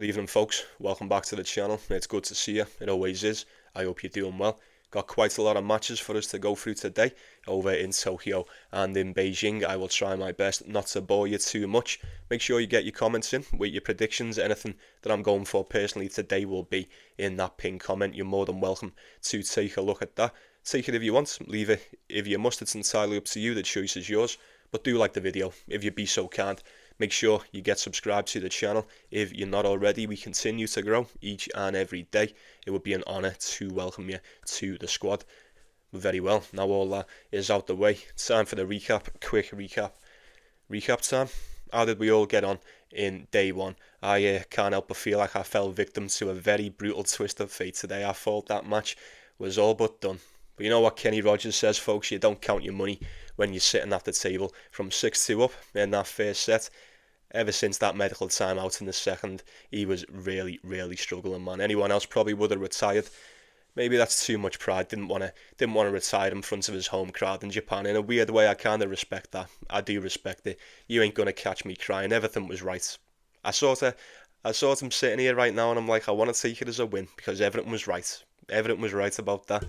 Good evening, folks. Welcome back to the channel. It's good to see you. It always is. I hope you're doing well. Got quite a lot of matches for us to go through today over in Tokyo and in Beijing. I will try my best not to bore you too much. Make sure you get your comments in with your predictions. Anything that I'm going for personally today will be in that pinned comment. You're more than welcome to take a look at that. Take it if you want. Leave it if you must. It's entirely up to you. The choice is yours. But do like the video if you be so kind. Make sure you get subscribed to the channel if you're not already. We continue to grow each and every day. It would be an honour to welcome you to the squad. Very well, now all that is out the way. Time for the recap. Quick recap. Recap time. How did we all get on in day one? I can't help but feel like I fell victim to a very brutal twist of fate today. I thought that match was all but done. But you know what Kenny Rogers says, folks? You don't count your money when you're sitting at the table. From 6-2 up in that first set. Ever since that medical timeout in the second, he was really struggling, man. Anyone else probably would have retired. Maybe that's too much pride. Didn't want to retire in front of his home crowd in Japan. In a weird way, I kind of respect that. I do respect it. You ain't gonna catch me crying. Everything was right. I sort him sitting here right now, and I'm like, I want to take it as a win because everything was right. Everything was right about that.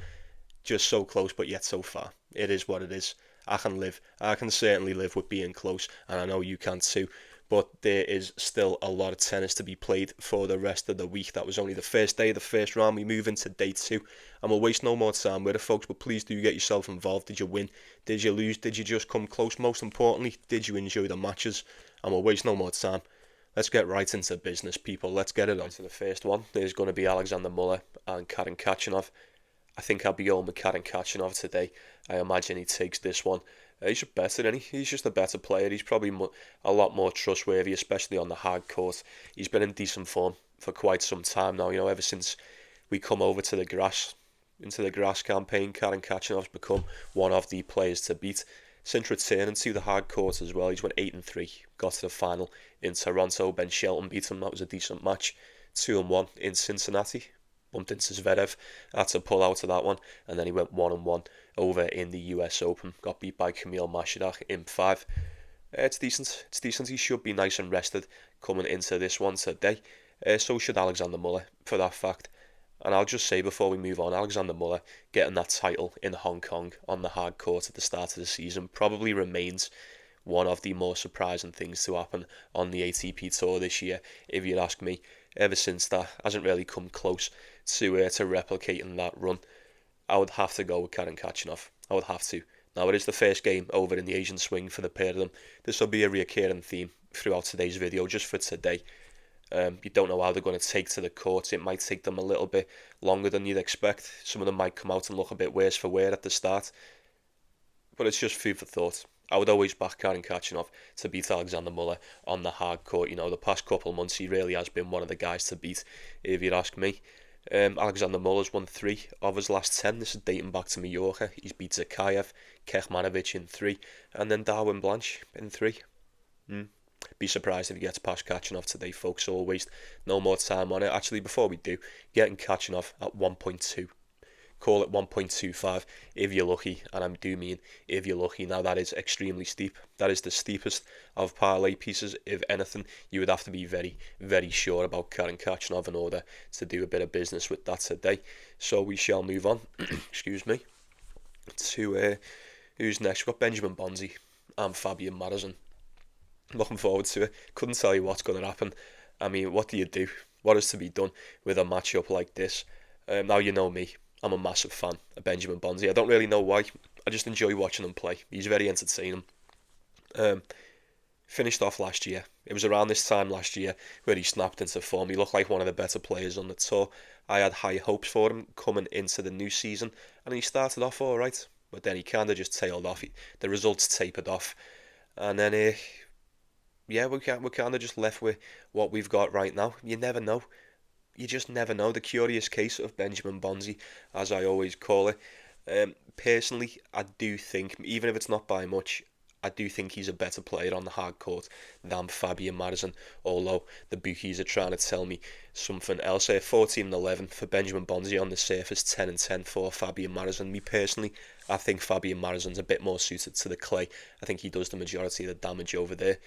Just so close, but yet so far. It is what it is. I can certainly live with being close, and I know you can too. But there is still a lot of tennis to be played for the rest of the week. That was only the first day, the first round. We move into day two, and we'll waste no more time with it, folks. But please do get yourself involved. Did you win? Did you lose? Did you just come close? Most importantly, did you enjoy the matches? And we'll waste no more time. Let's get right into business, people. Let's get it on to the first one. There's going to be Alexander Muller and Karen Khachanov. I think I'll be going with Karen Khachanov today. I imagine he takes this one. He's just better, isn't he? He's just a better player. He's probably a lot more trustworthy, especially on the hard court. He's been in decent form for quite some time now. You know, ever since we come over to the grass, into the grass campaign, Karen Khachanov's become one of the players to beat. Since returning to the hard court as well, he's went 8-3. Got to the final in Toronto. Ben Shelton beat him. That was a decent match. 2-1 in Cincinnati. Bumped into Zverev, had to pull out of that one, and then he went 1-1 over in the US Open. Got beat by Kamil Machac in 5. It's decent. He should be nice and rested coming into this one today. So should Alexander Muller, for that fact. And I'll just say before we move on, Alexander Muller getting that title in Hong Kong on the hard court at the start of the season probably remains one of the more surprising things to happen on the ATP Tour this year, if you'd ask me. Ever since that hasn't really come close to replicating that run. I would have to go with Karen Khachanov. I would have to. Now, it is the first game over in the Asian swing for the pair of them. This will be a recurring theme throughout today's video, just for today. You don't know how they're going to take to the courts. It might take them a little bit longer than you'd expect. Some of them might come out and look a bit worse for wear at the start. But it's just food for thought. I would always back Karen Khachanov to beat Alexander Muller on the hard court. You know, the past couple of months he really has been one of the guys to beat, if you'd ask me. Alexander Muller's won 3 of his last 10. This is dating back to Mallorca. He's beat Zakayev, Kecmanovic in 3, and then Darwin Blanche in 3. Be surprised if he gets past Khachanov today, folks, so we'll waste no more time on it. Actually, before we do, getting Khachanov at 1.2. Call it 1.25 if you're lucky, and I do mean if you're lucky. Now, that is extremely steep. That is the steepest of parlay pieces. If anything, you would have to be very sure about Karen Khachanov in order to do a bit of business with that today. So we shall move on, excuse me, to who's next. We've got Benjamin Bonzi and Fabian Marozsan. Looking forward to it. Couldn't tell you what's going to happen. I mean, what do you do? What is to be done with a matchup like this? Now, you know me. I'm a massive fan of Benjamin Bonzi. I don't really know why. I just enjoy watching him play. He's very entertaining. Finished off last year. It was around this time last year where he snapped into form. He looked like one of the better players on the tour. I had high hopes for him coming into the new season, and he started off all right. But then he kind of just tailed off. The results tapered off. And then, we're kind of just left with what we've got right now. You never know. You just never know. The curious case of Benjamin Bonzi, as I always call it. Personally, I do think, even if it's not by much, I do think he's a better player on the hard court than Fabian Marozsan, although the bookies are trying to tell me something else. 14-11 for Benjamin Bonzi on the surface, 10-10 for Fabian Marozsan. Me personally, I think Fabian Marozsan's a bit more suited to the clay. I think he does the majority of the damage over there.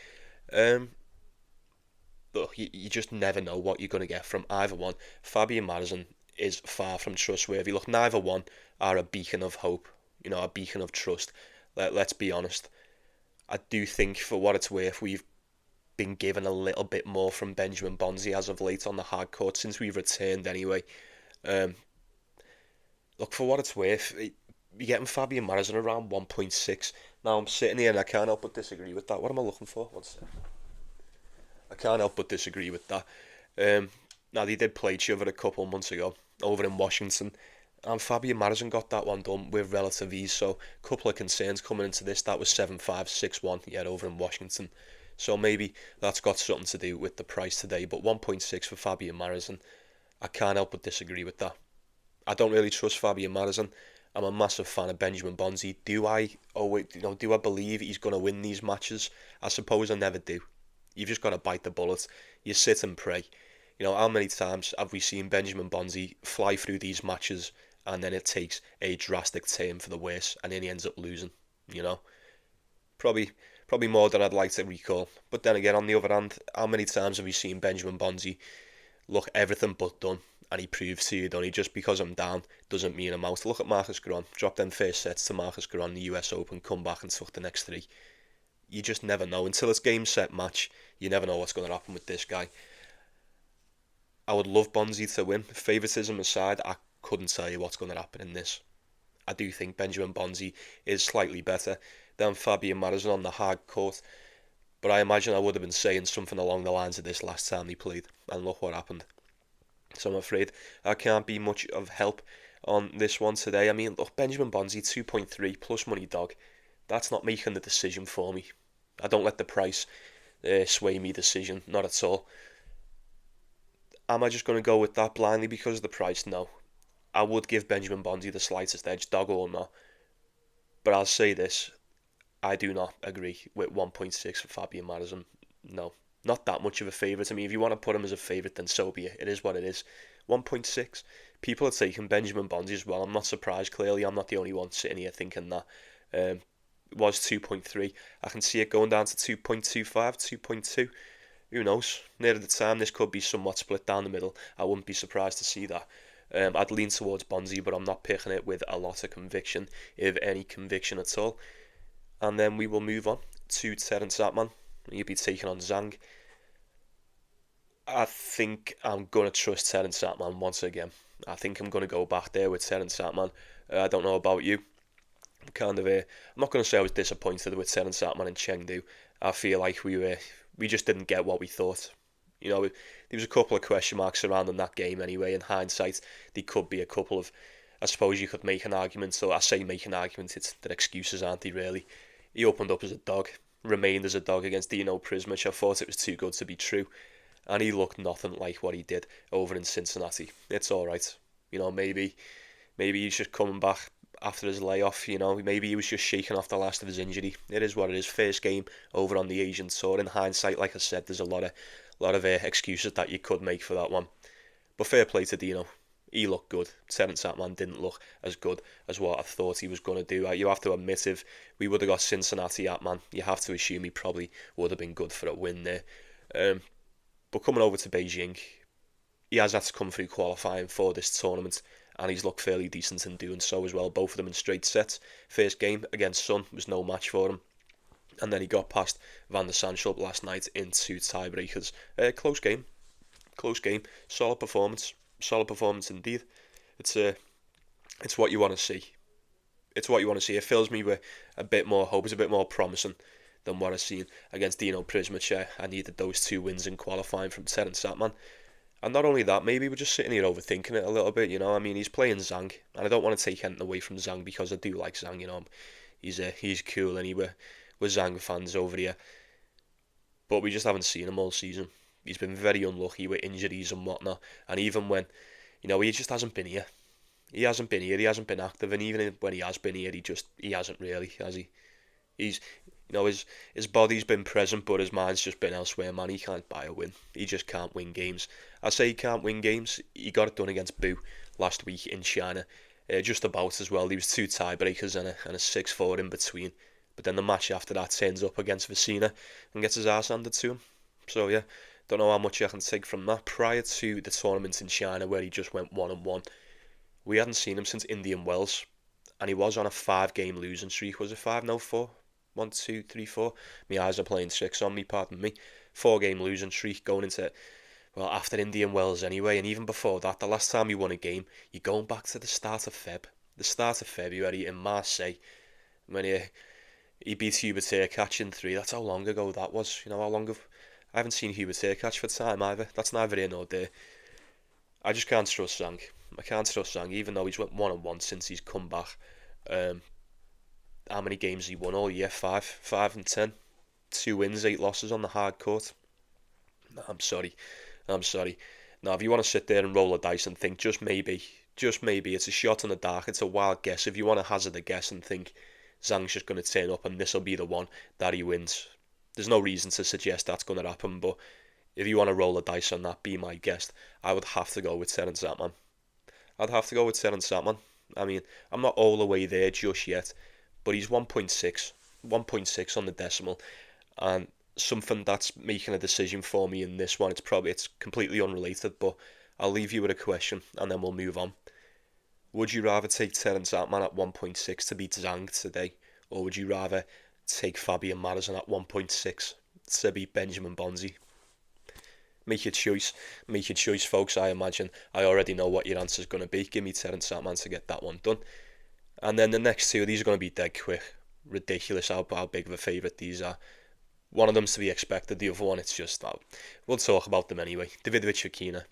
look, you just never know what you're going to get from either one. Fabi and Marozsan is far from trustworthy. Look, neither one are a beacon of hope, a beacon of trust. Let's be honest. I do think, for what it's worth, we've been given a little bit more from Benjamin Bonzi as of late on the hard court, since we've returned anyway. Look, for what it's worth, you're getting Fabi and Marozsan around 1.6. Now, I'm sitting here and I can't help but disagree with that. What am I looking for? One sec. I can't help but disagree with that. Now, they did play each other a couple of months ago over in Washington, and Fabi and Marozsan got that one done with relative ease. So, a couple of concerns coming into this. That was 7-5, 6-1, yeah, over in Washington. So maybe that's got something to do with the price today. But 1.6 for Fabi and Marozsan, I can't help but disagree with that. I don't really trust Fabi and Marozsan. I'm a massive fan of Benjamin Bonzi. Do I believe he's going to win these matches? I suppose I never do. You've just got to bite the bullet. You sit and pray. How many times have we seen Benjamin Bonzi fly through these matches and then it takes a drastic turn for the worse and then he ends up losing? Probably more than I'd like to recall. But then again, on the other hand, how many times have we seen Benjamin Bonzi look everything but done, and he proves to you, don't he? Just because I'm down doesn't mean I'm out. Look at Marcus Giron. Dropped them first sets to Marcus Giron in the US Open, come back and took the next three. You just never know. Until it's game, set, match, you never know what's going to happen with this guy. I would love Bonzi to win. Favouritism aside, I couldn't tell you what's going to happen in this. I do think Benjamin Bonzi is slightly better than Fabi and Marozsan on the hard court, but I imagine I would have been saying something along the lines of this last time they played, and look what happened. So I'm afraid I can't be much of help on this one today. I mean, look, Benjamin Bonzi 2.3 plus money dog. That's not making the decision for me. I don't let the price sway me decision, not at all. Am I just going to go with that blindly because of the price? No. I would give Benjamin Bonzi the slightest edge, dog or not. But I'll say this, I do not agree with 1.6 for Fabi and Marozsan. No, not that much of a favourite. I mean, if you want to put him as a favourite, then so be it. It is what it is. 1.6. People are taking Benjamin Bonzi as well. I'm not surprised. Clearly, I'm not the only one sitting here thinking that. It was 2.3. I can see it going down to 2.25, 2.2. Who knows? Near the time, this could be somewhat split down the middle. I wouldn't be surprised to see that. I'd lean towards Bonzi, but I'm not picking it with a lot of conviction, if any conviction at all. And then we will move on to Terence Atman. He'll be taking on Zhang. I think I'm going to trust Terence Atman once again. I think I'm going to go back there with Terence Atman. I don't know about you. I'm not going to say I was disappointed with Terence Atman and Chengdu. I feel like we just didn't get what we thought. There was a couple of question marks surrounding that game anyway. In hindsight, there could be a couple of, I suppose you could make an argument. So I say make an argument, it's that excuses, aren't they, really? He opened up as a dog, remained as a dog against Dino Prismic. I thought it was too good to be true, and he looked nothing like what he did over in Cincinnati. It's alright. Maybe he's just coming back after his layoff. Maybe he was just shaking off the last of his injury. It is what it is. First game over on the Asian tour. In hindsight, like I said, there's a lot of excuses that you could make for that one. But fair play to Dino. He looked good. Terence Atman didn't look as good as what I thought he was going to do. You have to admit, if we would have got Cincinnati Atman, you have to assume he probably would have been good for a win there. But coming over to Beijing, he has had to come through qualifying for this tournament, and he's looked fairly decent in doing so as well. Both of them in straight sets. First game against Sun was no match for him, and then he got past Van der Sandschulp last night in 2 tiebreakers. Close game, solid performance indeed. It's what you want to see. It fills me with a bit more hope. It's a bit more promising than what I've seen against Dino Prismic. I needed those 2 wins in qualifying from Terence Atman. And not only that, maybe we're just sitting here overthinking it a little bit. I mean, he's playing Zhang, and I don't want to take anything away from Zhang because I do like Zhang. He's cool anyway. We're Zhang fans over here, but we just haven't seen him all season. He's been very unlucky with injuries and whatnot, and even when, he just hasn't been here. He hasn't been active, and even when he has been here, he hasn't really, has he? He's, his body's been present, but his mind's just been elsewhere, man. He can't buy a win. He just can't win games. I say he can't win games. He got it done against Bu last week in China, just about as well. There was 2 tiebreakers and a 6-4 in between. But then the match after that turns up against Vecina and gets his arse handed to him. So yeah, Don't know how much I can take from that. Prior to the tournament in China where he just went 1-1, we hadn't seen him since Indian Wells, and he was on a 5-game losing streak. Was it 5? No, 4? 1, 2, 3, 4. My eyes are playing tricks on me, pardon me. 4-game losing streak going into, well, after Indian Wells anyway, and even before that, the last time he won a game, you're going back to the start of February in Marseille, when he beat Humbert in 3. That's how long ago that was. You know how long I haven't seen Humbert for time either. That's neither here nor there. I just can't trust Zhang. I can't trust Zhang, even though he's went 1-1 since he's come back. How many games he won all year? 5 and 10. 2 wins, 8 losses on the hard court. I'm sorry. Now, if you want to sit there and roll a dice and think just maybe, it's a shot in the dark, it's a wild guess. If you want to hazard a guess and think Zhang's just going to turn up and this will be the one that he wins, there's no reason to suggest that's going to happen. But if you want to roll a dice on that, be my guest. I would have to go with Terence Atman. I mean, I'm not all the way there just yet, but he's 1.6 on the decimal, and something that's making a decision for me in this one. It's completely unrelated, but I'll leave you with a question and then we'll move on. Would you rather take Terence Atman at 1.6 to beat Zhang today, or would you rather take Fabian Marozsan at 1.6 to beat Benjamin Bonzi? Make your choice, folks. I imagine I already know what your answer is going to be. Give me Terence Atman to get that one done. And then the next two, these are going to be dead quick. Ridiculous how big of a favourite these are. One of them's to be expected, the other one, it's just that. We'll talk about them anyway. Davidovich Fokina,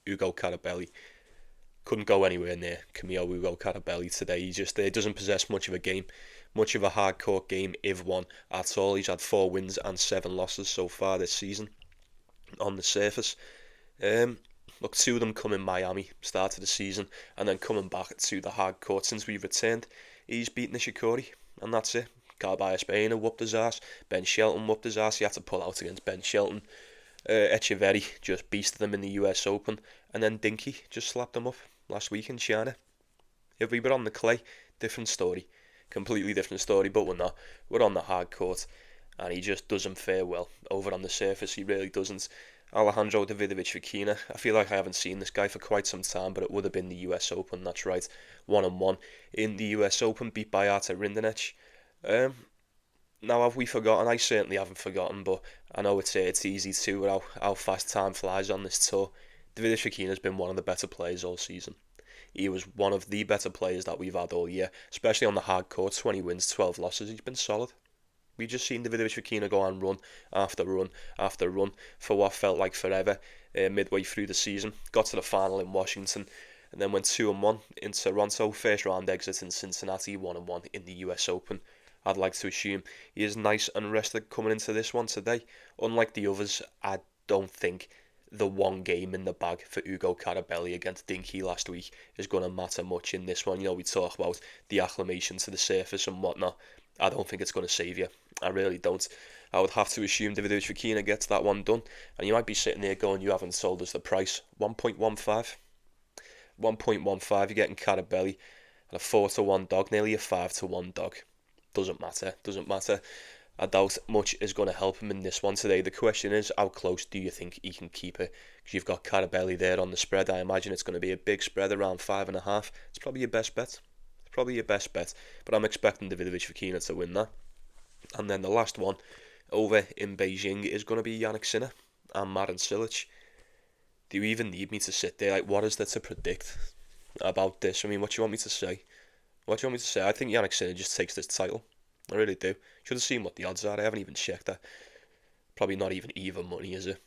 Ugo Carabelli. Couldn't go anywhere near Camille Ugo Carabelli today. He doesn't possess much of a game, much of a hard-court game, if one, at all. He's had 4 wins and 7 losses so far this season on the surface. Look, 2 of them come in Miami, start of the season, and then coming back to the hard court since we've returned. He's beaten Nishioka, and that's it. Baez whooped his ass. Ben Shelton whooped his ass. He had to pull out against Ben Shelton. Echeverry just beasted them in the US Open, and then Dinky just slapped him up last week in China. If we were on the clay, different story. Completely different story, but we're not. We're on the hard court, and he just doesn't fare well. Over on the surface, he really doesn't. Alejandro Davidovich Fokina, I feel like I haven't seen this guy for quite some time, but it would have been the US Open, that's right. 1-1 in the US Open, beat by Artur Rindenech. Now, have we forgotten? I certainly haven't forgotten, but I know it's easy to with how fast time flies on this tour. Davidovich Fokina has been one of the better players all season. He was one of the better players that we've had all year, especially on the hard court. 20 wins, 12 losses. He's been solid. We've just seen Davidovich Fokina go on run after run after run for what felt like forever midway through the season. Got to the final in Washington and then went 2-1 in Toronto. First round exit in Cincinnati, 1-1 in the US Open. I'd like to assume he is nice and rested coming into this one today. Unlike the others, I don't think the one game in the bag for Ugo Carabelli against Dinky last week is going to matter much in this one. You know, we talk about the acclimation to the surface and whatnot. I don't think it's going to save you. I really don't. I would have to assume Davidovich Fokina gets that one done. And you might be sitting there going, you haven't told us the price. 1.15. 1.15, you're getting Carabelli at a 4-1 dog, nearly a 5-1 dog. Doesn't matter. I doubt much is going to help him in this one today. The question is, how close do you think he can keep it? Because you've got Carabelli there on the spread. I imagine it's going to be a big spread around 5.5. It's probably your best bet. But I'm expecting Davidovich Fokina to win that. And then the last one over in Beijing is going to be Jannik Sinner and Marin Cilic. Do you even need me to sit there? Like, what is there to predict about this? I mean, what do you want me to say? I think Jannik Sinner just takes this title. I really do. Should have seen what the odds are. I haven't even checked that. Probably not even money, is it?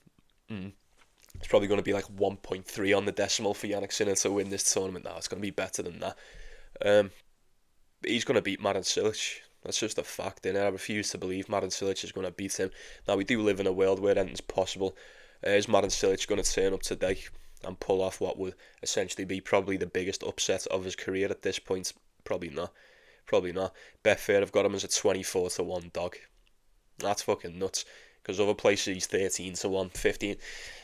It's probably going to be like 1.3 on the decimal for Jannik Sinner to win this tournament. Now it's going to be better than that. He's going to beat Marin Cilic. That's just a fact, innit? I refuse to believe Marin Cilic is going to beat him. Now, we do live in a world where anything's possible. Is Marin Cilic going to turn up today and pull off what would essentially be probably the biggest upset of his career at this point? Probably not. Betfair have got him as a 24-1 dog. That's fucking nuts. Because other places he's 13-1, 15.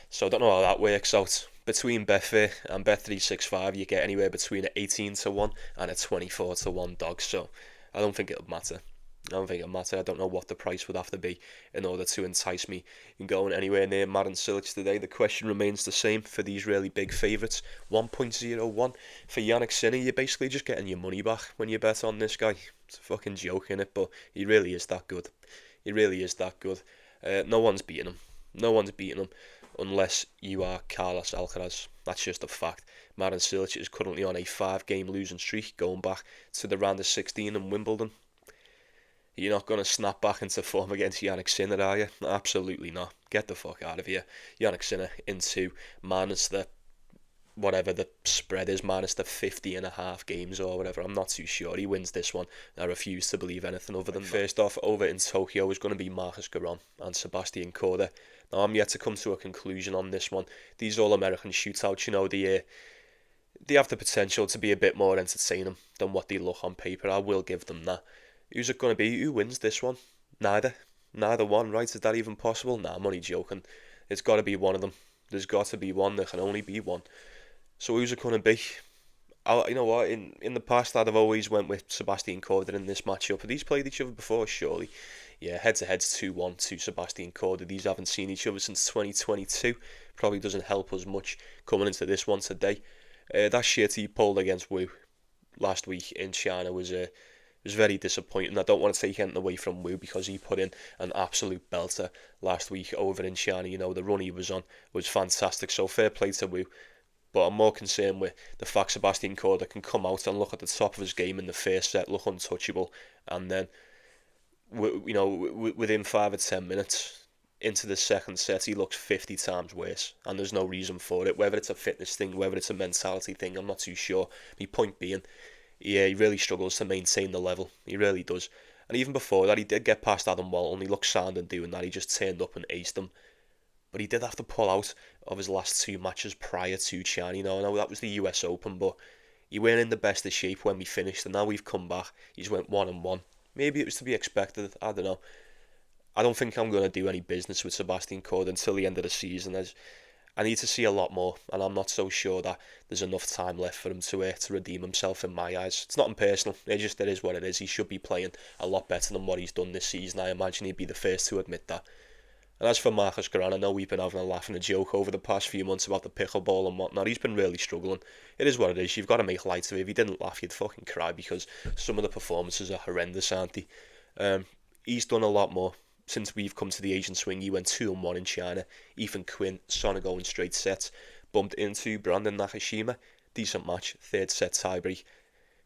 So I don't know how that works out. Between Betfair and Bet365, you get anywhere between an 18-1 and a 24-1 dog. So I don't think it'll matter. I don't think it matters. I don't know what the price would have to be in order to entice me in going anywhere near Marin Cilic today. The question remains the same for these really big favourites. 1.01 for Yannick Sinner. You're basically just getting your money back when you bet on this guy. It's a fucking joke, innit? But he really is that good. He really is that good. No one's beating him. No one's beating him unless you are Carlos Alcaraz. That's just a fact. Marin Cilic is currently on a 5-game losing streak going back to the round of 16 in Wimbledon. You're not going to snap back into form against Yannick Sinner, are you? Absolutely not. Get the fuck out of here. Yannick Sinner into minus the, whatever the spread is, minus the 50.5 games or whatever. I'm not too sure. He wins this one. I refuse to believe anything other than that. First off, over in Tokyo is going to be Marcus Giron and Sebastian Korda. Now, I'm yet to come to a conclusion on this one. These All-American shootouts, you know, they have the potential to be a bit more entertaining than what they look on paper. I will give them that. Who's it going to be? Who wins this one? Neither one, right? Is that even possible? Nah, I'm only joking. It's got to be one of them. There's got to be one. There can only be one. So who's it going to be? You know what? In the past, I'd have always went with Sebastian Korda in this matchup. But these played each other before, surely. Yeah, head-to-head's 2-1 to Sebastian Korda. These haven't seen each other since 2022. Probably doesn't help us much coming into this one today. That shit he pulled against Wu last week in China was very disappointing. I don't want to take anything away from Wu because he put in an absolute belter last week over in China. You know, the run he was on was fantastic. So fair play to Wu. But I'm more concerned with the fact Sebastian Korda can come out and look at the top of his game in the first set, look untouchable, and then, you know, within 5 or 10 minutes into the second set, he looks 50 times worse, and there's no reason for it. Whether it's a fitness thing, whether it's a mentality thing, I'm not too sure. My point being, yeah, he really struggles to maintain the level. He really does. And even before that, he did get past Adam Walton. He looked sound in doing that. He just turned up and aced him. But he did have to pull out of his last 2 matches prior to China. You know, I know that was the US Open, but he weren't in the best of shape when we finished. And now we've come back. He's went 1-1. Maybe it was to be expected. I don't know. I don't think I'm going to do any business with Sebastian Korda until the end of the season. I need to see a lot more, and I'm not so sure that there's enough time left for him to redeem himself in my eyes. It's not impersonal, it is what it is. He should be playing a lot better than what he's done this season. I imagine he'd be the first to admit that. And as for Marcus Giron, I know we've been having a laugh and a joke over the past few months about the pickleball and whatnot. He's been really struggling. It is what it is. You've got to make light of it. If he didn't laugh, you'd fucking cry because some of the performances are horrendous, aren't they? He's done a lot more. Since we've come to the Asian swing, he went 2-1 in China. Ethan Quinn, Sonego in straight sets. Bumped into Brandon Nakashima. Decent match. 3rd set tiebreak.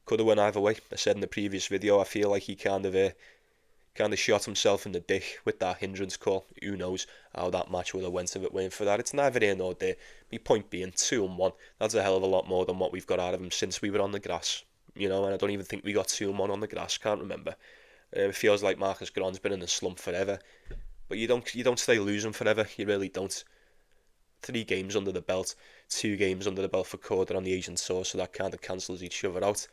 Could have went either way. I said in the previous video, I feel like he kind of shot himself in the dick with that hindrance call. Who knows how that match would have went if it weren't for that. It's neither here nor there. My point being, 2-1. That's a hell of a lot more than what we've got out of him since we were on the grass. You know, and I don't even think we got 2-1 on the grass. Can't remember. It feels like Marcus Giron's been in a slump forever, but you don't stay losing forever. You really don't. 3 games under the belt, 2 games under the belt for Korda on the Asian tour, so that kind of cancels each other out.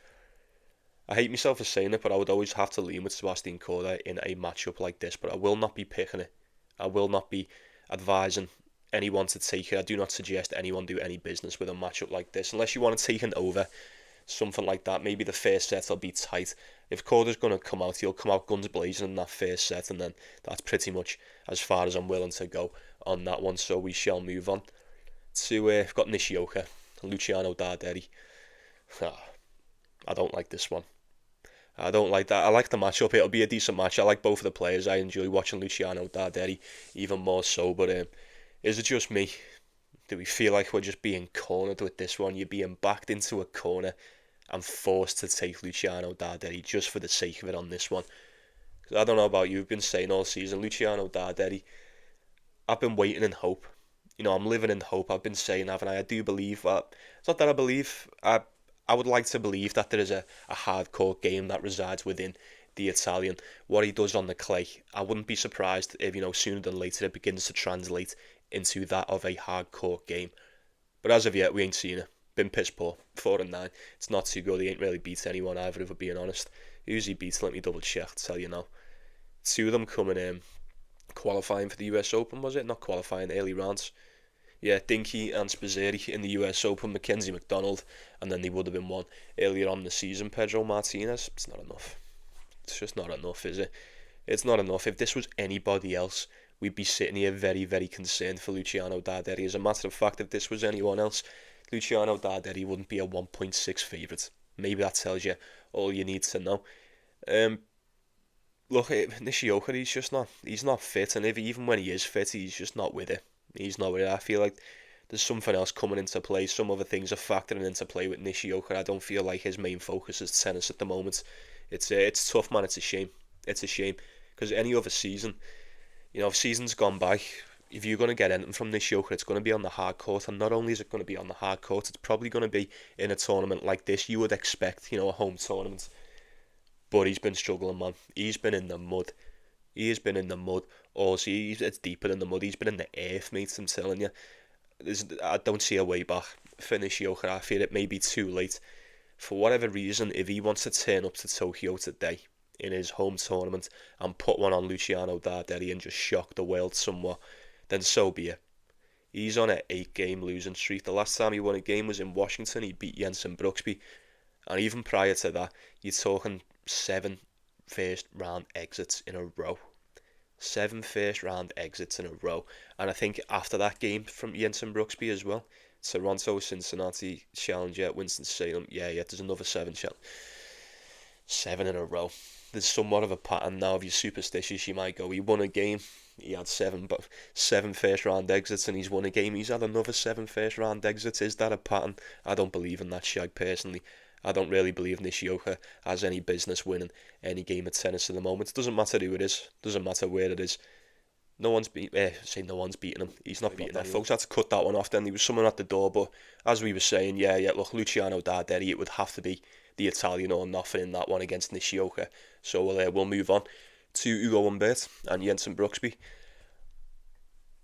I hate myself for saying it, but I would always have to lean with Sebastian Korda in a matchup like this. But I will not be picking it. I will not be advising anyone to take it. I do not suggest anyone do any business with a matchup like this, unless you want to take an over. Something like that. Maybe the first set will be tight. If Korda's going to come out, he'll come out guns blazing in that first set, and then that's pretty much as far as I'm willing to go on that one. So we shall move on to we've got Nishioka, Luciano Darderi. I don't like this one. I don't like that. I like the matchup. It'll be a decent match. I like both of the players. I enjoy watching Luciano Darderi even more so. But is it just me? Do we feel like we're just being cornered with this one? You're being backed into a corner and forced to take Luciano Darderi just for the sake of it on this one. Because I don't know about you, you've been saying all season, Luciano Darderi, I've been waiting in hope. You know, I'm living in hope. I've been saying, haven't I? I do believe that. It's not that I believe. I would like to believe that there is a hardcore game that resides within the Italian. What he does on the clay, I wouldn't be surprised if, you know, sooner than later it begins to translate into that of a hardcore game. But as of yet, we ain't seen it. Been piss poor. 4-9. It's not too good. He ain't really beat anyone either, if we're being honest. Who's he beat? Let me double check, tell you now. 2 of them coming in qualifying for the US Open, was it? Not qualifying, early rounds. Yeah, Dinky and Spazzeri in the US Open, Mackenzie McDonald, and then they would have been one earlier on in the season, Pedro Martinez. It's not enough. It's just not enough, is it? It's not enough. If this was anybody else, we'd be sitting here very, very concerned for Luciano Darderi. As a matter of fact, if this was anyone else, Luciano Darderi wouldn't be a 1.6 favourite. Maybe that tells you all you need to know. Look, Nishioka, he's not fit, and even when he is fit, he's just not with it. He's not with it. I feel like there's something else coming into play. Some other things are factoring into play with Nishioka. I don't feel like his main focus is tennis at the moment. It's tough, man. It's a shame. It's a shame, because any other season, if season's gone by, if you're going to get anything from Nishioka, it's going to be on the hard court, and not only is it going to be on the hard court, it's probably going to be in a tournament like this. You would expect, a home tournament. But he's been struggling, man. He's been in the mud. He has been in the mud. It's deeper than the mud. He's been in the earth, mate, I'm telling you. I don't see a way back for Nishioka. I feel it may be too late. For whatever reason, if he wants to turn up to Tokyo today in his home tournament and put one on Luciano Darderi and just shock the world somewhat, then so be it. He's on an 8-game losing streak. The last time he won a game was in Washington. He beat Jensen Brooksby. And even prior to that, you're talking 7 first round exits in a row. 7 first round exits in a row. And I think after that game from Jensen Brooksby as well, Toronto, Cincinnati, Challenger, Winston-Salem, there's another 7 in a row. There's somewhat of a pattern now. If you're superstitious, you might go, he won a game, he had 7 first round exits, and he's won a game, he's had another 7 first round exits. Is that a pattern? I don't believe in that shag personally. I don't really believe Nishioka has any business winning any game of tennis at the moment. It doesn't matter who it is. Doesn't matter where it is. No one's beating him. He's not beating him. Folks had to cut that one off then. There was someone at the door, but as we were saying, look, Luciano Darderi, it would have to be the Italian or nothing in that one against Nishioka. So we'll move on to Ugo Humbert and Jensen Brooksby.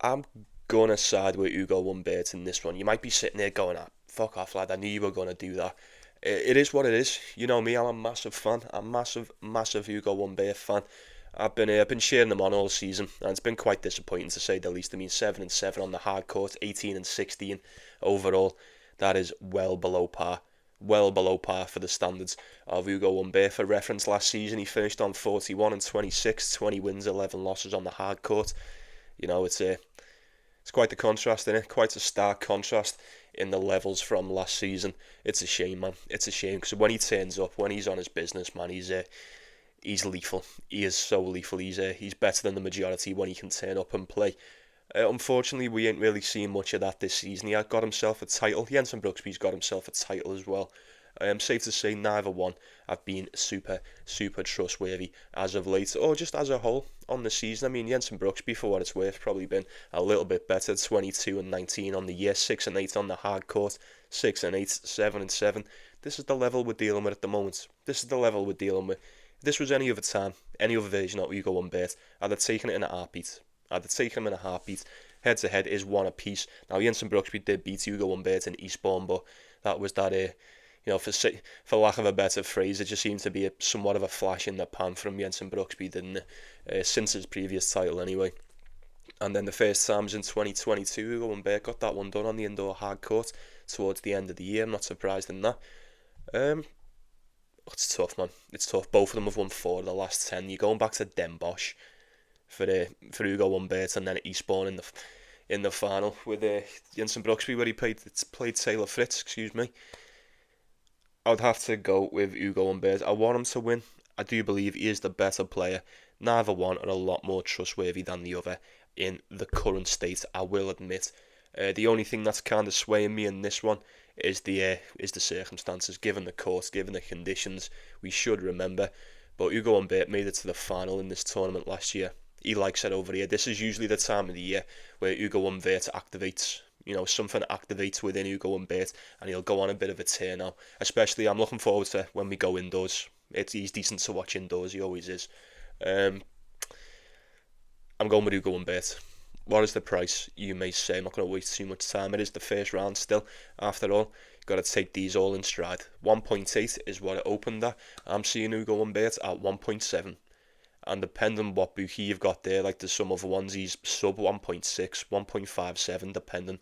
I'm going to side with Ugo Humbert in this one. You might be sitting there going, fuck off, lad, I knew you were going to do that. It is what it is. You know me, I'm a massive fan. I'm a massive Ugo Humbert fan. I've been cheering him on all season, and it's been quite disappointing to say the least. I mean, 7-7 on the hard court, 18-16 overall. That is well below par. Well below par for the standards of Ugo Humbert. For reference, last season he finished on 41-26, 20 wins, 11 losses on the hard court. It's quite the contrast, isn't it? Quite a stark contrast in the levels from last season. It's a shame, man. It's a shame, because when he turns up, when he's on his business, man, he's lethal. He is so lethal. He's better than the majority when he can turn up and play. Unfortunately, we ain't really seen much of that this season. He got himself a title. Jensen Brooksby's got himself a title as well. Safe to say, neither one have been super, super trustworthy as of late, or just as a whole on the season. I mean, Jensen Brooksby, for what it's worth, probably been a little bit better. 22-19 on the year, 6-8 on the hard court, 6-8, 7-7. This is the level we're dealing with at the moment. This is the level we're dealing with. If this was any other time, any other version of Ugo Humbert, I'd have taken it in a heartbeat. Head to head is one apiece. Now, Jensen Brooksby did beat Ugo Humbert in Eastbourne, but that was that. For lack of a better phrase, it just seemed to be somewhat of a flash in the pan from Jensen Brooksby, didn't it? Since his previous title, anyway. And then the first time was in 2022. Ugo Humbert got that one done on the indoor hard court towards the end of the year. I'm not surprised in that. It's tough, man. It's tough. Both of them have won 4 of the last 10. You're going back to Den Bosch for Ugo Humbert, and then at Eastbourne in the final with Jensen Brooksby, where he played Taylor Fritz. Excuse me. I would have to go with Ugo Humbert. I want him to win. I do believe he is the better player. Neither one are a lot more trustworthy than the other in the current state, I will admit. The only thing that's kind of swaying me in this one is the circumstances, given the course, given the conditions. We should remember. But Ugo Humbert made it to the final in this tournament last year. He likes it over here. This is usually the time of the year where Ugo Humbert activates. Something activates within Ugo Humbert, and he'll go on a bit of a tear now. Especially, I'm looking forward to when we go indoors. He's decent to watch indoors, he always is. I'm going with Ugo Humbert. What is the price, you may say? I'm not going to waste too much time. It is the first round still. After all, you've got to take these all in stride. 1.8 is what it opened at. I'm seeing Ugo Humbert at 1.7. And depending on what bookie you've got there, like there's some other ones, he's sub 1.6, 1.57, depending.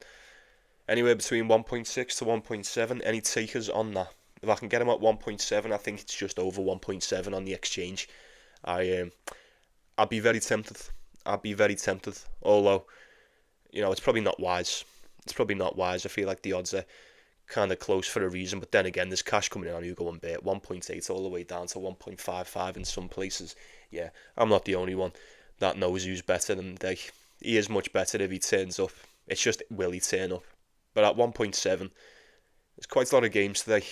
Anywhere between 1.6 to 1.7, any takers on that? If I can get him at 1.7, I think it's just over 1.7 on the exchange. I'd be very tempted. Although, it's probably not wise. I feel like the odds are kind of close for a reason, but then again, there's cash coming in on Hugo Humbert, 1.8 all the way down to 1.55 in some places. Yeah, I'm not the only one that knows who's better than they. He is much better if he turns up. It's just, will he turn up? But at 1.7, there's quite a lot of games today.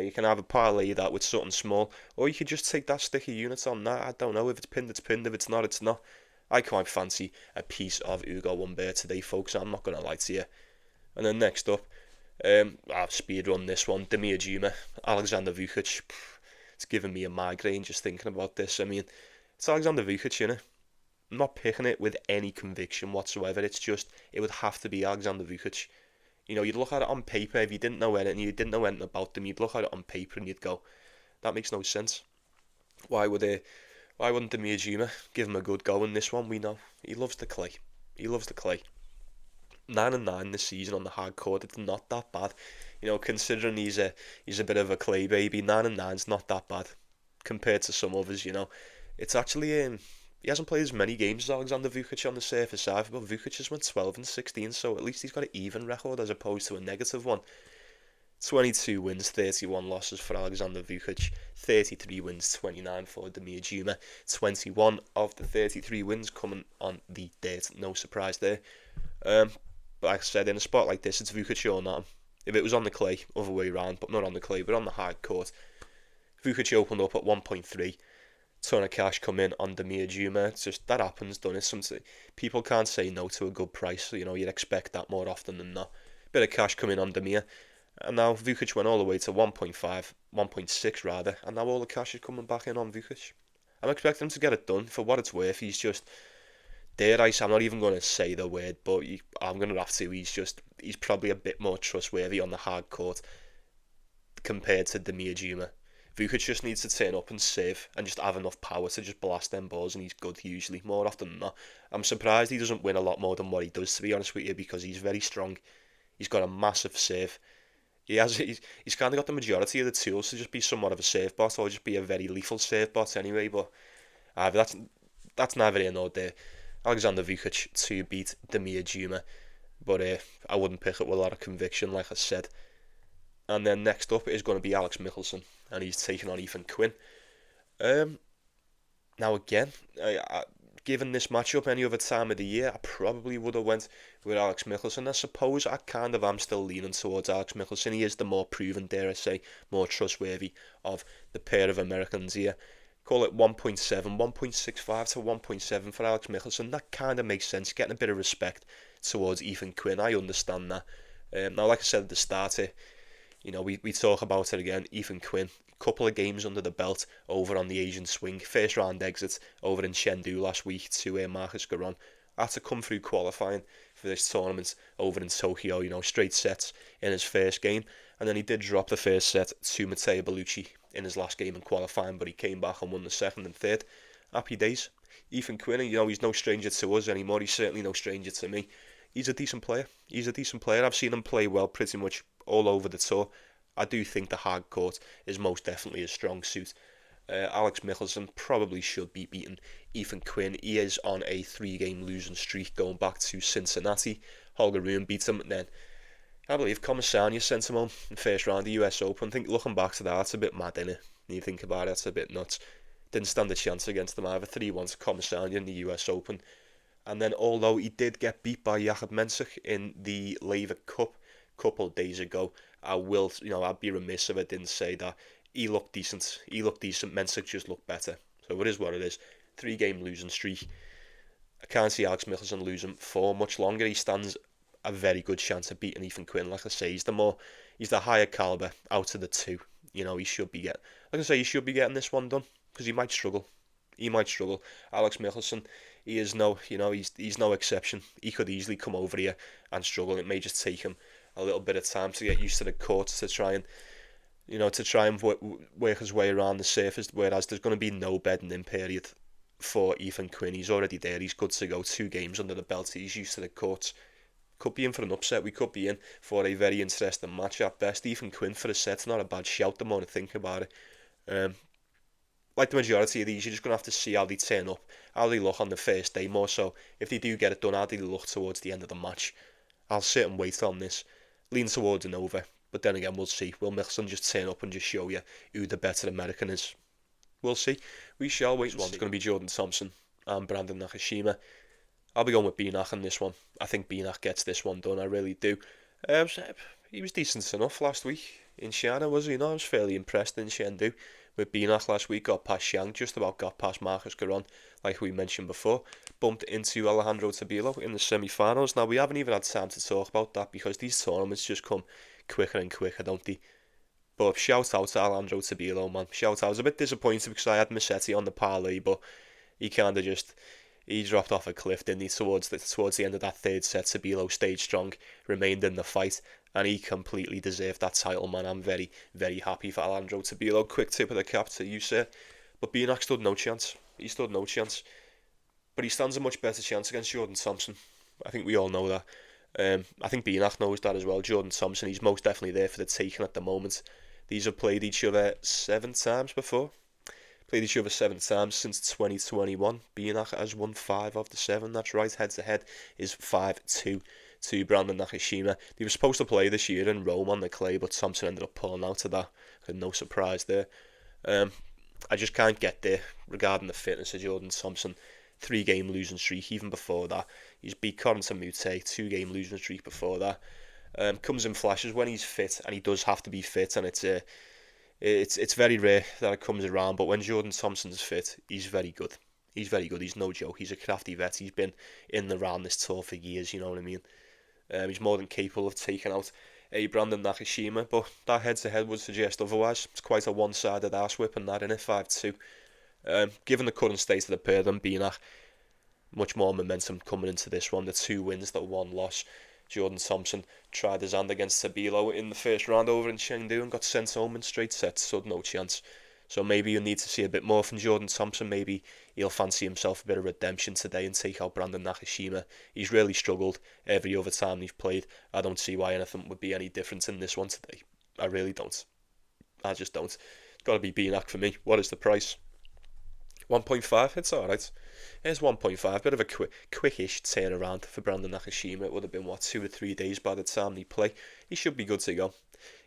You can have a parlay that with something small, or you could just take that sticky units on that. I don't know. If it's pinned, it's pinned. If it's not, it's not. I quite fancy a piece of Hugo Humbert today, folks. I'm not going to lie to you. And then next up, I'll speed run this one. Damir Juma, Alexander Vukic. It's giving me a migraine just thinking about this. I mean, it's Alexander Vukic, I'm not picking it with any conviction whatsoever. It's just, it would have to be Alexander Vukic. You'd look at it on paper. If you didn't know anything, about them, you'd look at it on paper and you'd go, that makes no sense. Why wouldn't Damir Juma give him a good go in this one? We know he loves the clay. 9-9 this season on the hard court. It's not that bad. Considering he's a bit of a clay baby, 9-9's not that bad compared to some others. It's actually he hasn't played as many games as Alexander Vukic on the surface side, but Vukic has went 12-16, so at least he's got an even record as opposed to a negative one. 22 wins, 31 losses for Alexander Vukic, 33 wins, 29 for Damir Juma. 21 of the 33 wins coming on the dirt, no surprise there. But like I said, in a spot like this, it's Vukic or not. If it was on the clay, other way around, but not on the clay, but on the hard court, Vukic opened up at 1.3. Ton of cash come in on Damir Juma. It's just, that happens, doesn't it? Something people can't say no to a good price, so you'd expect that more often than not. Bit of cash coming on Damir, and now Vukic went all the way to 1.6 rather, and now all the cash is coming back in on Vukic. I'm expecting him to get it done. For what it's worth, he's just, I'm not even going to say the word, but I'm going to have to. He's probably a bit more trustworthy on the hard court compared to Damir Juma. Vukic just needs to turn up and serve and just have enough power to just blast them balls, and he's good usually, more often than not. I'm surprised he doesn't win a lot more than what he does, to be honest with you, because he's very strong. He's got a massive serve. He's kind of got the majority of the tools to just be somewhat of a serve bot, or just be a very lethal serve bot anyway, but that's neither here nor there. Alexander Vukic to beat Damir Juma, but I wouldn't pick it with a lot of conviction, like I said. And then next up is going to be Alex Michelsen, and he's taking on Ethan Quinn. Now again, given this matchup any other time of the year, I probably would have went with Alex Michelsen. I suppose I kind of am still leaning towards Alex Michelsen. He is the more proven, dare I say, more trustworthy of the pair of Americans here. Call it 1.7, 1.65 to 1.7 for Alex Michelsen. That kind of makes sense, getting a bit of respect towards Ethan Quinn. I understand that. Now, like I said at the start here, we talk about it again. Ethan Quinn, couple of games under the belt over on the Asian swing. First round exit over in Chengdu last week to Marcus Giron. Had to come through qualifying for this tournament over in Tokyo, straight sets in his first game. And then he did drop the first set to Matteo Bellucci in his last game in qualifying, but he came back and won the second and third. Happy days. Ethan Quinn, he's no stranger to us anymore. He's certainly no stranger to me. He's a decent player. I've seen him play well pretty much all over the tour. I do think the hard court is most definitely a strong suit. Alex Michelsen probably should be beating Ethan Quinn. He is on a 3-game losing streak going back to Cincinnati. Holger Rune beats him, and then I believe Commissania sent him home in the first round of the US Open. I think looking back to that, that's a bit mad, innit? When you think about it, that's a bit nuts. Didn't stand a chance against them either. 3-1 to Commissania in the US Open. And then, although he did get beat by Jakub Mensik in the Lever Cup a couple of days ago, I'd be remiss if I didn't say that he looked decent. Mensik just looked better. So it is what it is. 3-game losing streak. I can't see Alex Michelsen losing for much longer. He stands a very good chance of beating Ethan Quinn. Like I say, he's the higher caliber out of the two. He should be getting this one done, because he might struggle. Alex Michelsen, he is he's no exception. He could easily come over here and struggle. It may just take him a little bit of time to get used to the court, to try and work his way around the surface, whereas there's going to be no bedding in period for Ethan Quinn. He's already there, he's good to go. 2 games under the belt, he's used to the courts. Could be in for an upset. We could be in for a very interesting match at best. Ethan Quinn for a set's not a bad shout the more I think about it. like the majority of these, you're just going to have to see how they turn up, how they look on the first day, more so if they do get it done, how they look towards the end of the match. I'll sit and wait on this, lean towards an over, but then again, we'll see. Will Michelsen just turn up and just show you who the better American is? We'll see. We shall wait. One's going to be Jordan Thompson and Brandon Nakashima. I'll be going with Binach on this one. I think Binach gets this one done, I really do. He was decent enough last week in China, was he? I was fairly impressed in Chengdu with Binach last week. Got past Zhang, just about got past Marcus Giron, like we mentioned before. Bumped into Alejandro Tabilo in the semi-finals. Now, we haven't even had time to talk about that because these tournaments just come quicker and quicker, don't they? But shout out to Alejandro Tabilo, man. Shout out. I was a bit disappointed because I had Musetti on the parlay, but he kind of just... He dropped off a cliff, didn't he, towards the end of that third set. Tabilo stayed strong, remained in the fight, and he completely deserved that title, man. I'm very, very happy for Alejandro Tabilo. Quick tip of the cap to you, sir. But Binach stood no chance. He stood no chance. But he stands a much better chance against Jordan Thompson. I think we all know that. I think Binach knows that as well. Jordan Thompson, he's most definitely there for the taking at the moment. These have played each other 7 times before. Played each other 7 times since 2021. Binach has won 5 of the 7. That's right. Head to head is 5-2 to Brandon Nakashima. They were supposed to play this year in Rome on the clay, but Thompson ended up pulling out of that. No surprise there. I just can't get there regarding the fitness of Jordan Thompson. 3-game losing streak. Even before that, he's beat Corentin Moutet. 2-game losing streak before that. Comes in flashes when he's fit, and he does have to be fit, and it's very rare that it comes around, but when Jordan Thompson's fit, he's very good. He's very good. He's no joke. He's a crafty vet. He's been in and around this tour for years, you know what I mean? He's more than capable of taking out a Brandon Nakashima, but that head-to-head would suggest otherwise. It's quite a one-sided arse whipping that in it, 5-2. Given the current state of the pair, then Binach, much more momentum coming into this one. The 2 wins, the 1 loss. Jordan Thompson tried his hand against Tabilo in the first round over in Chengdu and got sent home in straight sets, so no chance. So maybe you'll need to see a bit more from Jordan Thompson. Maybe he'll fancy himself a bit of redemption today and take out Brandon Nakashima. He's really struggled every other time he's played. I don't see why anything would be any different in this one today. I really don't. I just don't. It's got to be Binach for me. What is the price? 1.5, it's alright. Here's 1.5, bit of a quickish turnaround for Brandon Nakashima. It would have been, 2 or 3 days by the time they play. He should be good to go.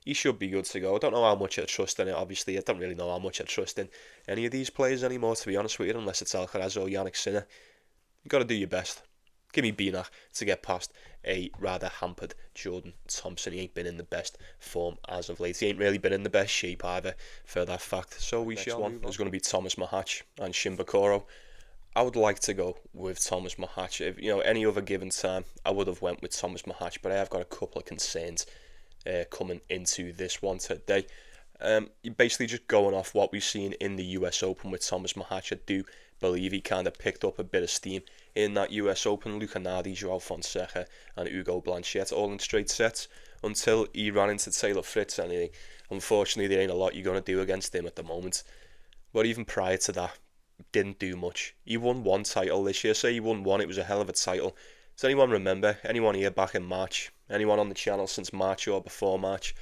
I don't know how much I trust in it, obviously. I don't really know how much I trust in any of these players anymore, to be honest with you, unless it's Alcaraz or Yannick Sinner. You've got to do your best. Give me Binach to get past a rather hampered Jordan Thompson. He ain't been in the best form as of late. He ain't really been in the best shape either, for that fact. So we shall move on. Is going to be Thomas Machac and Shimabukuro. I would like to go with Thomas Machac. If any other given time, I would have went with Thomas Machac, but I have got a couple of concerns coming into this one today. You're basically just going off what we've seen in the US Open with Thomas Machac. I do believe he kind of picked up a bit of steam in that US Open. Luca Nardi, Joao Fonseca and Hugo Blanchet all in straight sets until he ran into Taylor Fritz, and unfortunately there ain't a lot you're going to do against him at the moment. But even prior to that, didn't do much. He won 1 title this year. Say he won 1, it was a hell of a title. Does anyone remember? Anyone here back in March? Anyone on the channel since March or before March?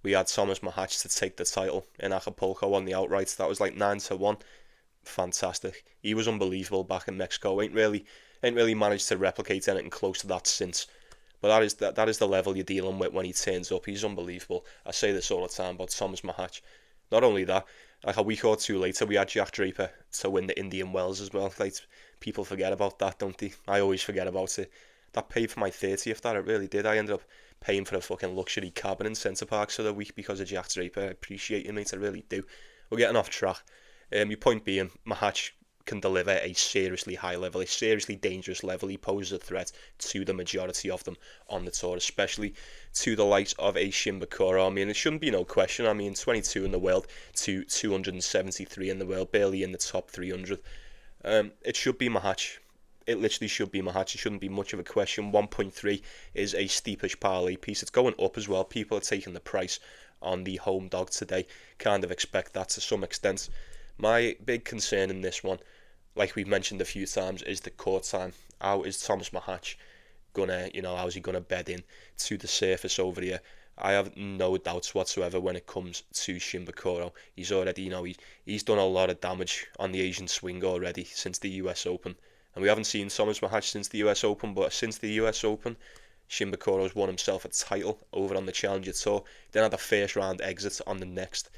We had Thomas Machac to take the title in Acapulco on the outrights. That was like 9-1. Fantastic. He was unbelievable back in Mexico. Ain't really managed to replicate anything close to that since. But that is the level you're dealing with when he turns up. He's unbelievable. I say this all the time about Thomas Machac. Not only that, like a week or 2 later, we had Jack Draper to win the Indian Wells as well. Like, people forget about that, don't they? I always forget about it. That paid for my 30th, that it really did. I ended up paying for a fucking luxury cabin in Centre Parks for the week because of Jack Draper. I appreciate you, mate, I really do. We're getting off track. Your point being, Machac can deliver a seriously high level, a seriously dangerous level. He poses a threat to the majority of them on the tour, especially to the likes of a Shimabukuro. I mean, it shouldn't be no question. I mean, 22 in the world to 273 in the world, barely in the top 300. It should be Machac. It literally should be Machac. It shouldn't be much of a question. 1.3 is a steepish parlay piece. It's going up as well. People are taking the price on the home dog today. Kind of expect that to some extent. My big concern in this one, like we've mentioned a few times, is the court time. How is Thomas Machac gonna, how's he gonna bed in to the surface over here? I have no doubts whatsoever when it comes to Shimabukuro. He's already, he's done a lot of damage on the Asian swing already since the US Open. And we haven't seen Thomas Machac since the US Open, but since the US Open, Shimbabukuro's won himself a title over on the Challenger Tour. Then had a first round exit on the next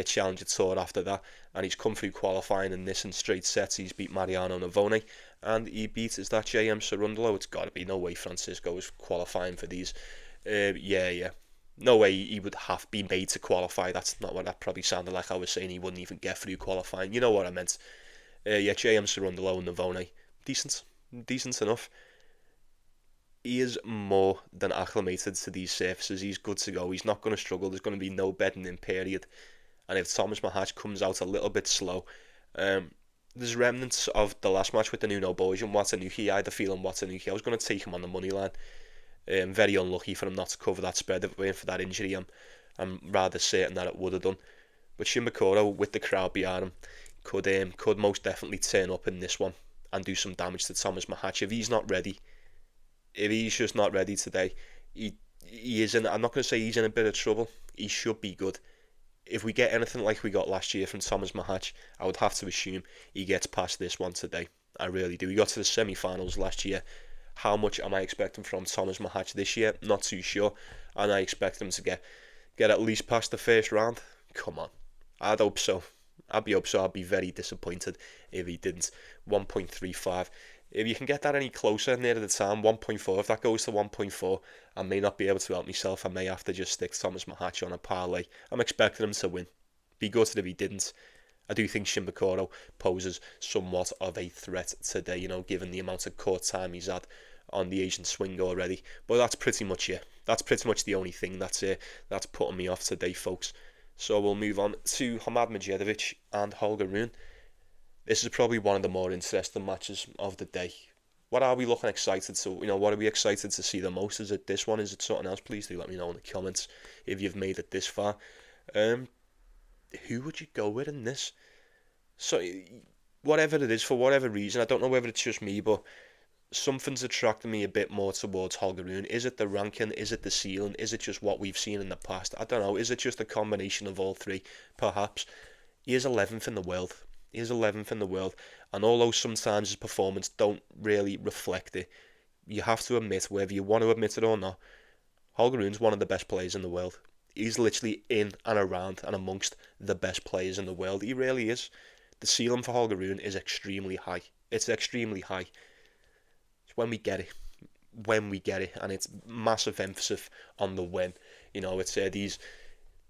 Challenger Tour after that, and he's come through qualifying in this in straight sets. He's beat Mariano Navone, and he beat, is that JM Cerundolo? It's got to be. No way Francisco is qualifying for these. Yeah. No way he would have been made to qualify. That's not what that probably sounded like. I was saying he wouldn't even get through qualifying. You know what I meant. JM Cerundolo and Navone. Decent enough. He is more than acclimated to these surfaces. He's good to go. He's not going to struggle. There's going to be no bedding in period. And if Thomas Machac comes out a little bit slow, there's remnants of the last match with the Nuno Boys and Watanuki. I had the feeling Watanuki, I was going to take him on the money line. Very unlucky for him not to cover that spread. If it weren't for that injury, I'm rather certain that it would have done. But Shimabukuro, with the crowd behind him, could most definitely turn up in this one and do some damage to Thomas Machac. If he's not ready, if he's just not ready today, he is in. I'm not going to say he's in a bit of trouble. He should be good. If we get anything like we got last year from Thomas Machac, I would have to assume he gets past this one today. I really do. He got to the semi-finals last year. How much am I expecting from Thomas Machac this year? Not too sure. And I expect him to get at least past the first round. Come on. I'd hope so. I'd be very disappointed if he didn't. 1.35. If you can get that any closer near the time, 1.4. If that goes to 1.4, I may not be able to help myself. I may have to just stick Thomas Machac on a parlay. I'm expecting him to win. Be gutted if he didn't. I do think Shimabukuro poses somewhat of a threat today, given the amount of court time he's had on the Asian swing already. But that's pretty much it. That's pretty much the only thing that's putting me off today, folks. So we'll move on to Hamad Medjedovic and Holger Rune. This is probably one of the more interesting matches of the day. What are we looking excited to? What are we excited to see the most? Is it this one? Is it something else? Please do let me know in the comments if you've made it this far. Who would you go with in this? So, whatever it is, for whatever reason, I don't know whether it's just me, but something's attracting me a bit more towards Holger Rune. Is it the ranking? Is it the ceiling? Is it just what we've seen in the past? I don't know. Is it just a combination of all three? Perhaps. He is 11th in the world. And although sometimes his performance don't really reflect it, you have to admit, whether you want to admit it or not, Holger Rune's one of the best players in the world. He's literally in and around and amongst the best players in the world. He really is. The ceiling for Holger Rune is extremely high. It's extremely high. It's when we get it, and it's massive emphasis on the when. It's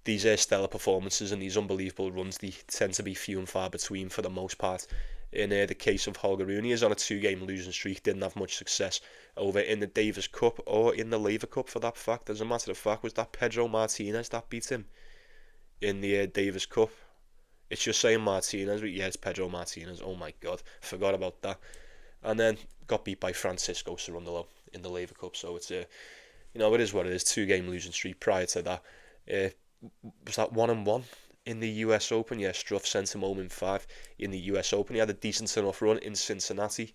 these stellar performances and these unbelievable runs, they tend to be few and far between for the most part. In the case of Holger Rune, he is on a 2-game losing streak, didn't have much success over in the Davis Cup or in the Laver Cup for that fact. As a matter of fact, was that Pedro Martinez that beat him in the Davis Cup? It's just saying Martinez, but yeah, it's Pedro Martinez. Oh my god, forgot about that. And then got beat by Francisco Cerundolo in the Laver Cup. So it's it is what it is. 2-game losing streak. Prior to that, was that 1-1 in the US Open? Yeah, Struff sent him home in 5 in the US Open. He had a decent enough run in Cincinnati.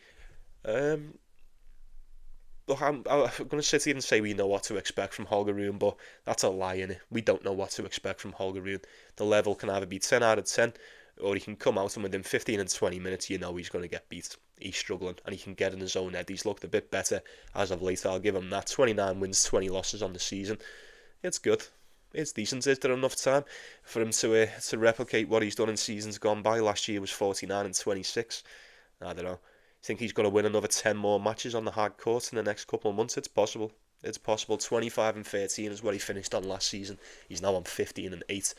Look, I'm going to sit here and say we know what to expect from Holger Rune, but that's a lie, innit? We don't know what to expect from Holger Rune. The level can either be 10 out of 10, or he can come out and within 15 and 20 minutes, he's going to get beat. He's struggling, and he can get in his own head. He's looked a bit better as of late, I'll give him that. 29 wins, 20 losses on the season. It's good. It's decent. Is there enough time for him to replicate what he's done in seasons gone by? Last year was 49 and 26. I don't know. I think he's going to win another 10 more matches on the hard court in the next couple of months. It's possible. 25 and 13 is what he finished on last season. He's now on 15 and 8.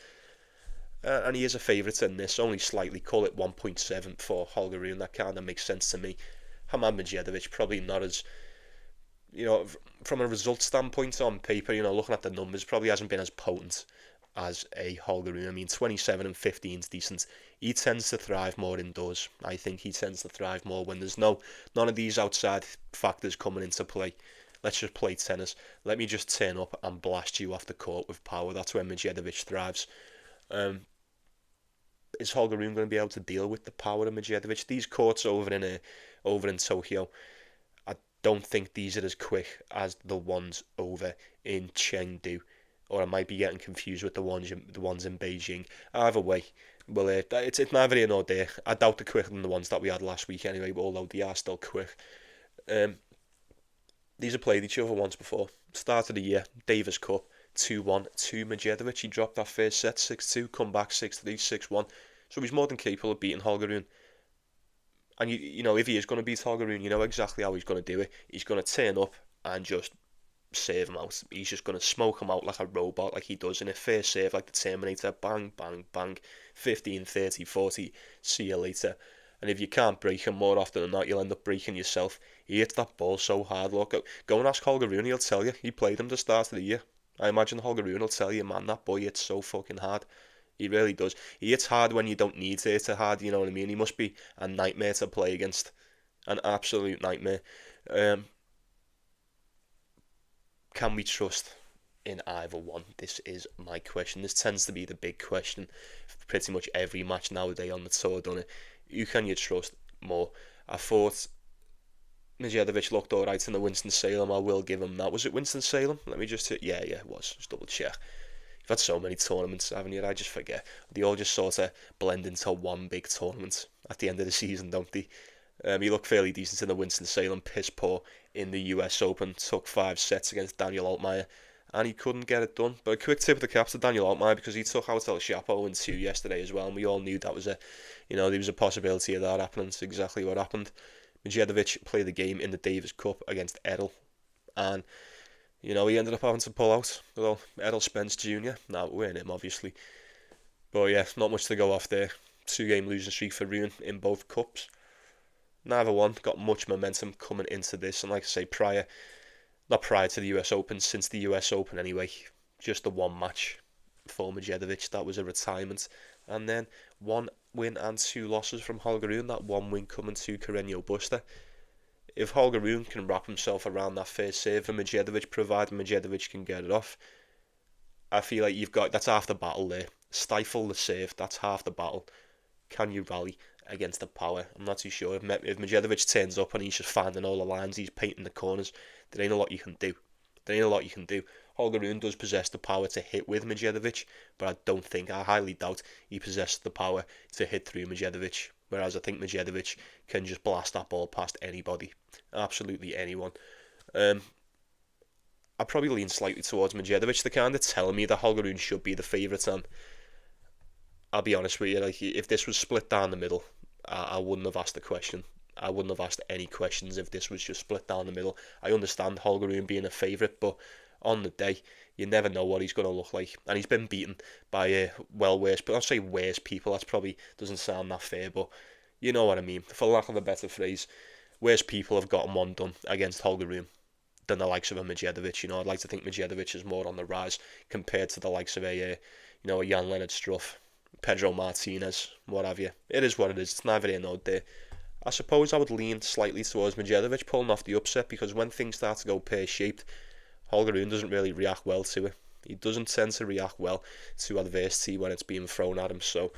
And he is a favourite in this, only slightly. Call it 1.7 for Holger Rune. That kind of makes sense to me. Hamad Medjedovic, probably not as... from a result standpoint on paper, looking at the numbers, probably hasn't been as potent as a Holger Rune. I mean, 27 and 15 is decent. He tends to thrive more indoors. I think he tends to thrive more when there's none of these outside factors coming into play. Let's just play tennis. Let me just turn up and blast you off the court with power. That's where Medjedovic thrives. Is Holger Rune going to be able to deal with the power of Medjedovic? These courts over in Tokyo, I don't think these are as quick as the ones over in Chengdu or I might be getting confused with the ones in Beijing. Either way, well, it's neither here nor there. I doubt they're quicker than the ones that we had last week anyway, although they are still quick. These have played each other once before. Start of the year, Davis Cup, 2-1 to Medjedovic. He dropped that first set, 6-2, come back 6-3, 6-1. So he's more than capable of beating Holger Rune. And you know, if he is going to beat Holger Rune, you know exactly how he's going to do it. He's going to turn up and just save him out. He's just going to smoke him out like a robot, like he does in a first save, like the Terminator. Bang, bang, bang. 15, 30, 40. See you later. And if you can't break him, more often than not, you'll end up breaking yourself. He hits that ball so hard. Look, go and ask Holger Rune, he'll tell you. He played him the start of the year. I imagine Holger Rune will tell you, man, that boy hits so fucking hard. He really does. He hits hard when you don't need to hit it hard, you know what I mean? He must be a nightmare to play against. An absolute nightmare. Can we trust in either one? This is my question. This tends to be the big question for pretty much every match nowadays on the tour, doesn't it? Who can you trust more? I thought Medjedovic looked alright in the Winston-Salem. I will give him that. Was it Winston-Salem? Let me just... Yeah, it was. Just double check. You've had so many tournaments, haven't you? I just forget. They all just sort of blend into one big tournament at the end of the season, don't they? He looked fairly decent in the Winston-Salem, piss poor in the US Open. Took 5 sets against Daniel Altmaier, and he couldn't get it done. But a quick tip of the cap to Daniel Altmaier, because he took out El Chapo in 2 yesterday as well, and we all knew that was there was a possibility of that happening. It's exactly what happened. Medjedovic played the game in the Davis Cup against Errol, and he ended up having to pull out. Well, Errol Spence Jr. Now, we're him, obviously. But yeah, not much to go off there. 2-game losing streak for Rune in both cups. Neither one got much momentum coming into this. And like I say, not prior to the US Open, since the US Open anyway, just the one match for Medjedovic. That was a retirement. And then 1 win and 2 losses from Holger Rune. That 1 win coming to Carreño Busta. If Holger Rune can wrap himself around that first serve for Medjedovic, provided Medjedovic can get it off, I feel like that's half the battle there. Stifle the serve, that's half the battle. Can you rally against the power? I'm not too sure. If Medjedovic turns up and he's just finding all the lines, he's painting the corners, there ain't a lot you can do. Holger Rune does possess the power to hit with Medjedovic, but I highly doubt he possesses the power to hit through Medjedovic. Whereas I think Medjedovic can just blast that ball past anybody. Absolutely anyone. I probably lean slightly towards Medjedovic. They're kind of telling me that Holger Rune should be the favourite, and I'll be honest with you, like, if this was split down the middle, I wouldn't have asked the question. I wouldn't have asked any questions if this was just split down the middle. I understand Holger Rune being a favourite, but on the day, you never know what he's going to look like. And he's been beaten by worse, but I'll say worse people. That probably doesn't sound that fair, but you know what I mean. For lack of a better phrase, worse people have gotten one done against Holger Rune than the likes of a Medjedovic. I'd like to think Medjedovic is more on the rise compared to the likes of a Jan-Lennard Struff, Pedro Martinez, what have you. It is what it is. It's neither here nor there. I suppose I would lean slightly towards Medjedovic pulling off the upset, because when things start to go pear-shaped, Holger Rune doesn't really react well to it. He doesn't tend to react well to adversity when it's being thrown at him, so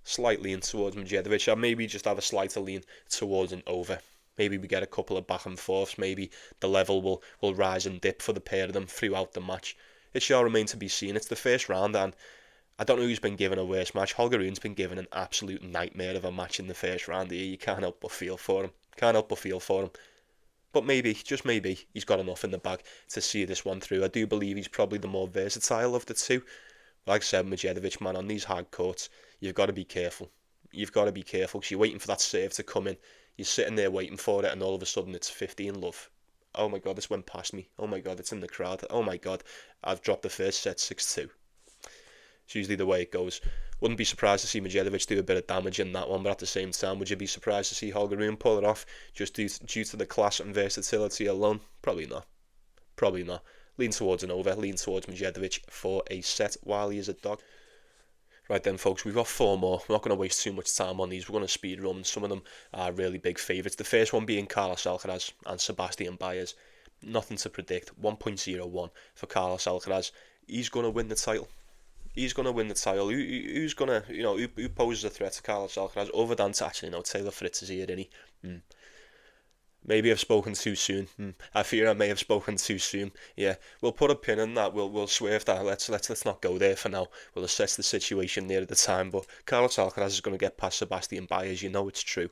slightly in towards Medjedovic. I maybe just have a slight lean towards an over. Maybe we get a couple of back and forths. Maybe the level will rise and dip for the pair of them throughout the match. It shall remain to be seen. It's the first round, and I don't know who's been given a worse match. Holger Rune's been given an absolute nightmare of a match in the first round here. You can't help but feel for him. But maybe, just maybe, he's got enough in the bag to see this one through. I do believe he's probably the more versatile of the two. Like I said, Medjedovic, man, on these hard courts, you've got to be careful. Because you're waiting for that serve to come in. You're sitting there waiting for it, and all of a sudden it's 15 love. Oh my god, this went past me. Oh my god, it's in the crowd. Oh my god, I've dropped the first set 6-2. It's usually the way it goes. Wouldn't be surprised to see Medjedovic do a bit of damage in that one, but at the same time, would you be surprised to see Holger Rune pull it off just due to the class and versatility alone? Probably not. Lean towards an over, lean towards Medjedovic for a set while he is a dog. Right then, folks, we've got 4 more. We're not going to waste too much time on these. We're going to speed run. Some of them are really big favourites. The first one being Carlos Alcaraz and Sebastian Baez. Nothing to predict. 1.01 for Carlos Alcaraz. He's going to win the title. Who's going to, who poses a threat to Carlos Alcaraz other than, actually, no, Taylor Fritz is here, isn't he? Maybe I've spoken too soon. I fear I may have spoken too soon. Yeah, we'll put a pin in that. We'll swerve that. Let's not go there for now. We'll assess the situation near the time. But Carlos Alcaraz is going to get past Sebastian Baez. You know it's true.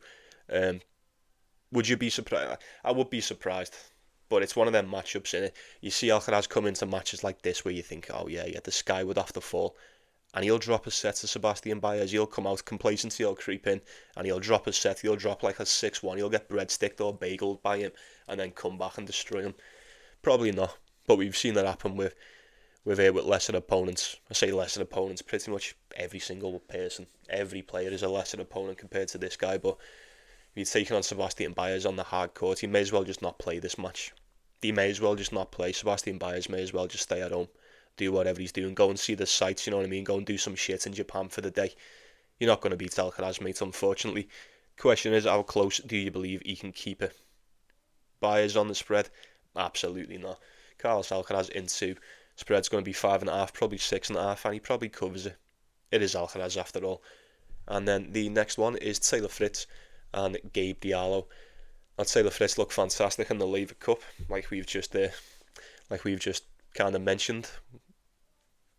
Would you be surprised? I would be surprised. But it's one of them matchups, innit? You see Alcaraz come into matches like this where you think, oh yeah, the sky would have to fall. And he'll drop a set to Sebastian Baez. He'll come out, complacency will creep in, and he'll drop a set. He'll drop like a 6-1. He'll get breadsticked or bageled by him, and then come back and destroy him. Probably not, but we've seen that happen with lesser opponents. I say lesser opponents, pretty much every single person, every player is a lesser opponent compared to this guy. But if you're taking on Sebastian Baez on the hard court, he may as well just not play this match. He may as well just not play. Sebastian Baez may as well just stay at home. Do whatever he's doing, go and see the sights, you know what I mean, go and do some shit in Japan for the day. You're not going to beat Alcaraz, mate, unfortunately. Question is, how close do you believe he can keep it? Baez on the spread? Absolutely not. Carlos Alcaraz into spread's going to be 5.5, probably 6.5, and he probably covers it. It is Alcaraz after all. And then the next one is Taylor Fritz and Gabe Diallo. And Taylor Fritz looked fantastic in the Laver Cup, like we've just kind of mentioned.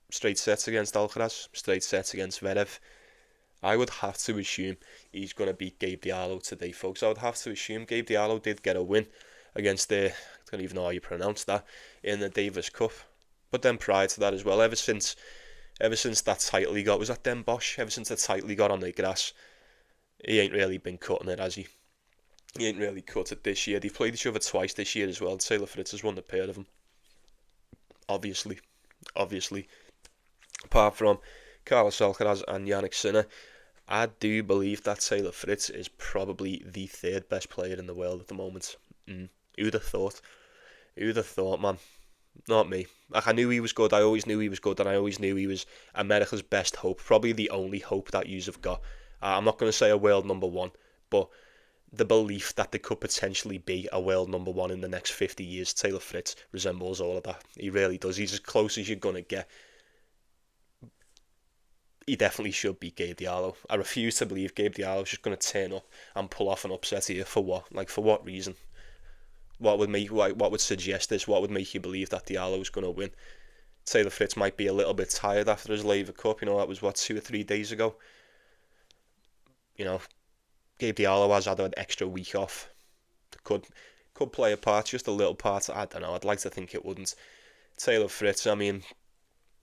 Straight sets against Alcaraz, straight sets against Zverev. I would have to assume he's going to beat Gabe Diallo today, folks. I would have to assume Gabe Diallo did get a win against I don't even know how you pronounce that, in the Davis Cup. But then prior to that as well, ever since that title he got, was that Den Bosch? Ever since the title he got on the grass, he ain't really been cutting it, has he? He ain't really cut it this year. They've played each other twice this year as well. Taylor Fritz has won the pair of them. Obviously. Apart from Carlos Alcaraz and Jannik Sinner, I do believe that Taylor Fritz is probably the third best player in the world at the moment. Who'd have thought? Who'd have thought, man? Not me. Like, I knew he was good. I always knew he was good, and I always knew he was America's best hope. Probably the only hope that yous have got. I'm not going to say a world number one, but the belief that there could potentially be a world number one in the next 50 years, Taylor Fritz resembles all of that. He really does. He's as close as you're going to get. He definitely should beat Gabe Diallo. I refuse to believe Gabe Diallo's just going to turn up and pull off an upset here. For what? Like, for what reason? What would suggest this? What would make you believe that Diallo's going to win? Taylor Fritz might be a little bit tired after his Laver Cup. You know, that was, 2 or 3 days ago? You know, Gabe Diallo has had an extra week off. Could play a part, just a little part. I don't know. I'd like to think it wouldn't. Taylor Fritz, I mean,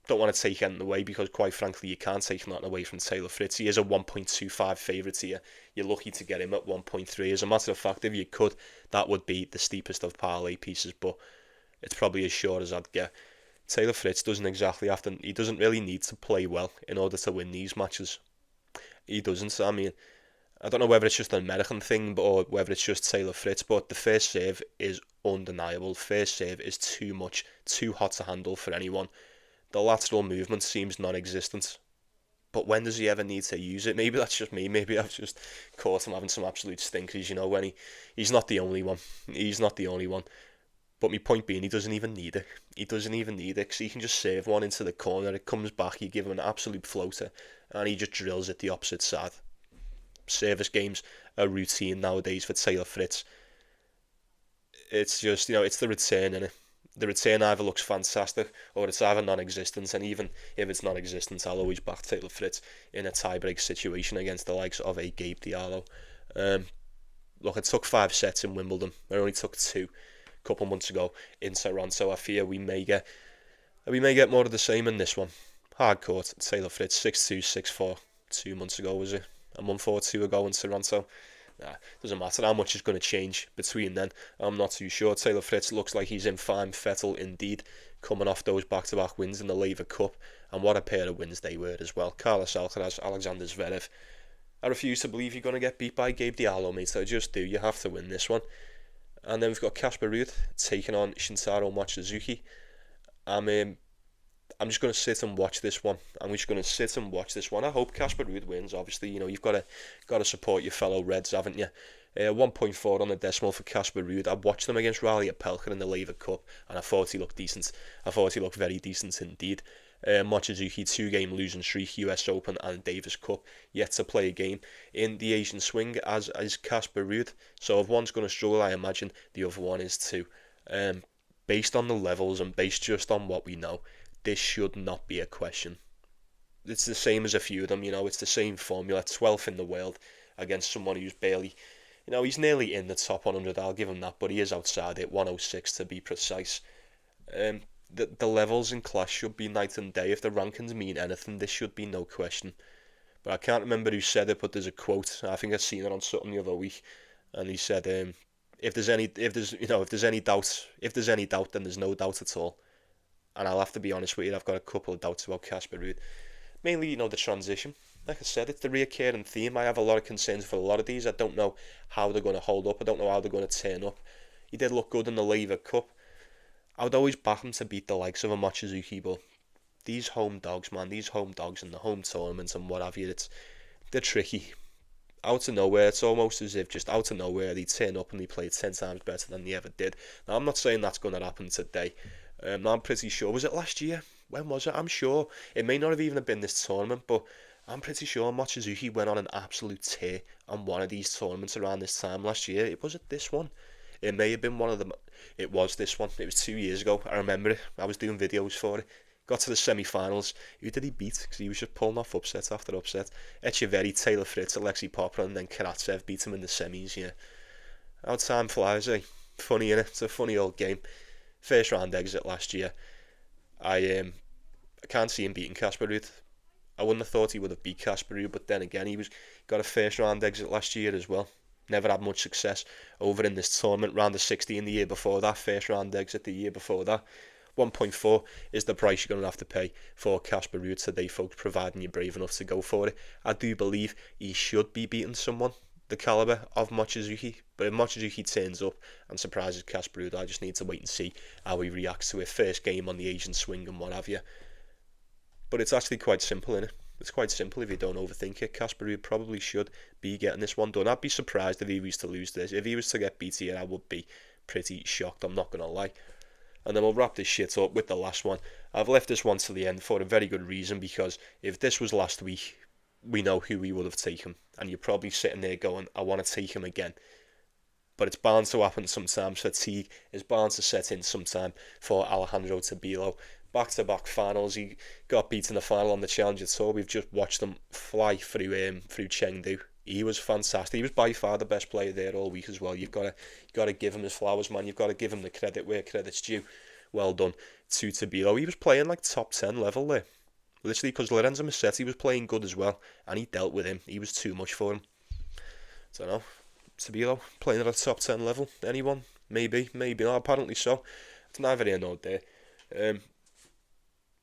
don't want to take anything away because, quite frankly, you can't take nothing away from Taylor Fritz. He is a 1.25 favourite here. You're lucky to get him at 1.3. As a matter of fact, if you could, that would be the steepest of parlay pieces, but it's probably as sure as I'd get. Taylor Fritz doesn't really need to play well in order to win these matches. He doesn't. I mean, I don't know whether it's just an American thing or whether it's just Taylor Fritz, but the first serve is undeniable. First serve is too much, too hot to handle for anyone. The lateral movement seems non-existent. But when does he ever need to use it? Maybe that's just me. Maybe I've just caught him having some absolute stinkers, you know, when he's not the only one. He's not the only one. But my point being, he doesn't even need it. He doesn't even need it, because he can just serve one into the corner, it comes back, you give him an absolute floater, and he just drills it the opposite side. Service games are routine nowadays for Taylor Fritz. It's just, you know, it's the return, innit? The return either looks fantastic or it's either non-existent, and even if it's non-existent, I'll always back Taylor Fritz in a tie-break situation against the likes of a Gabe Diallo. Look, it took 5 sets in Wimbledon. It only took 2 a couple months ago in Toronto. I fear we may get more of the same in this one. Hard court, Taylor Fritz 6-2, 6-4. 2 months ago, was it? A month or 2 ago in Toronto. Doesn't matter how much is going to change between then. I'm not too sure. Taylor Fritz looks like he's in fine fettle indeed, coming off those back-to-back wins in the Laver Cup, and what a pair of wins they were as well. Carlos Alcaraz, Alexander Zverev. I refuse to believe you're going to get beat by Gabe Diallo, mate. I just do. You have to win this one. And then we've got Casper Ruud taking on Shintaro Mochizuki. I'm just going to sit and watch this one. I hope Casper Ruud wins, obviously. You know, you've got to support your fellow Reds, haven't you? 1.4 on the decimal for Casper Ruud. I watched them against Riley Pelka in the Laver Cup, and I thought he looked decent. I thought he looked very decent indeed. Mochizuki 2-game losing streak, US Open and Davis Cup, yet to play a game in the Asian swing, as is Casper Ruud. So if one's going to struggle, I imagine the other one is too. Based on the levels and based just on what we know, this should not be a question. It's the same as a few of them, it's the same formula. 12th in the world against someone who's barely, he's nearly in the top 100, I'll give him that, but he is outside it, 106 to be precise. The levels in class should be night and day. If the rankings mean anything, this should be no question. But I can't remember who said it, but there's a quote. I think I've seen it on something the other week, and he said, if there's any doubt, then there's no doubt at all. And I'll have to be honest with you, I've got a couple of doubts about Casper Ruud. Mainly, the transition. Like I said, it's the recurring theme. I have a lot of concerns for a lot of these. I don't know how they're going to hold up. I don't know how they're going to turn up. He did look good in the Lever Cup. I would always back him to beat the likes of a Mochizuki, but these home dogs, man, these home dogs and the home tournaments and what have you, they're tricky. Out of nowhere, it's almost as if just out of nowhere they turn up and they play 10 times better than they ever did. Now, I'm not saying that's going to happen today. I'm pretty sure, was it last year? When was it? I'm sure. It may not have even been this tournament, but I'm pretty sure Mochizuki went on an absolute tear on one of these tournaments around this time last year. It wasn't this one. It may have been one of them. It was this one. It was 2 years ago. I remember it. I was doing videos for it. Got to the semi-finals. Who did he beat? Because he was just pulling off upset after upset. Echeverry, Taylor Fritz, Alexei Popper, and then Karatsev beat him in the semis. Yeah. How time flies, eh? Funny, innit? It's a funny old game. First round exit last year. I can't see him beating Casper Ruud. I wouldn't have thought he would have beat Casper Ruud, but then again, got a first round exit last year as well. Never had much success over in this tournament. Round of 16 the year before that, first round exit the year before that. 1.4 is the price you're going to have to pay for Casper Ruud today, folks, providing you're brave enough to go for it. I do believe he should be beating someone the calibre of Mochizuki, but if Mochizuki turns up and surprises Casper Ruud, I just need to wait and see how he reacts to it. First game on the Asian swing and what have you. But it's actually quite simple, innit? It's quite simple if you don't overthink it. Casper Ruud probably should be getting this one done. I'd be surprised if he was to lose this. If he was to get beat here, I would be pretty shocked, I'm not going to lie. And then we'll wrap this shit up with the last one. I've left this one to the end for a very good reason, because if this was last week, we know who we would have taken. And you're probably sitting there going, I want to take him again. But it's bound to happen sometimes. Fatigue is bound to set in sometime for Alejandro Tabilo. Back-to-back finals. He got beaten in the final on the Challenger Tour. We've just watched him fly through Chengdu. He was fantastic. He was by far the best player there all week as well. You've got to give him his flowers, man. You've got to give him the credit where credit's due. Well done to Tabilo. He was playing like top 10 level there. Literally, because Lorenzo Musetti was playing good as well, and he dealt with him. He was too much for him. I don't know. Tabilo playing at a top 10 level. Anyone? Maybe. No, apparently so. It's neither here nor there.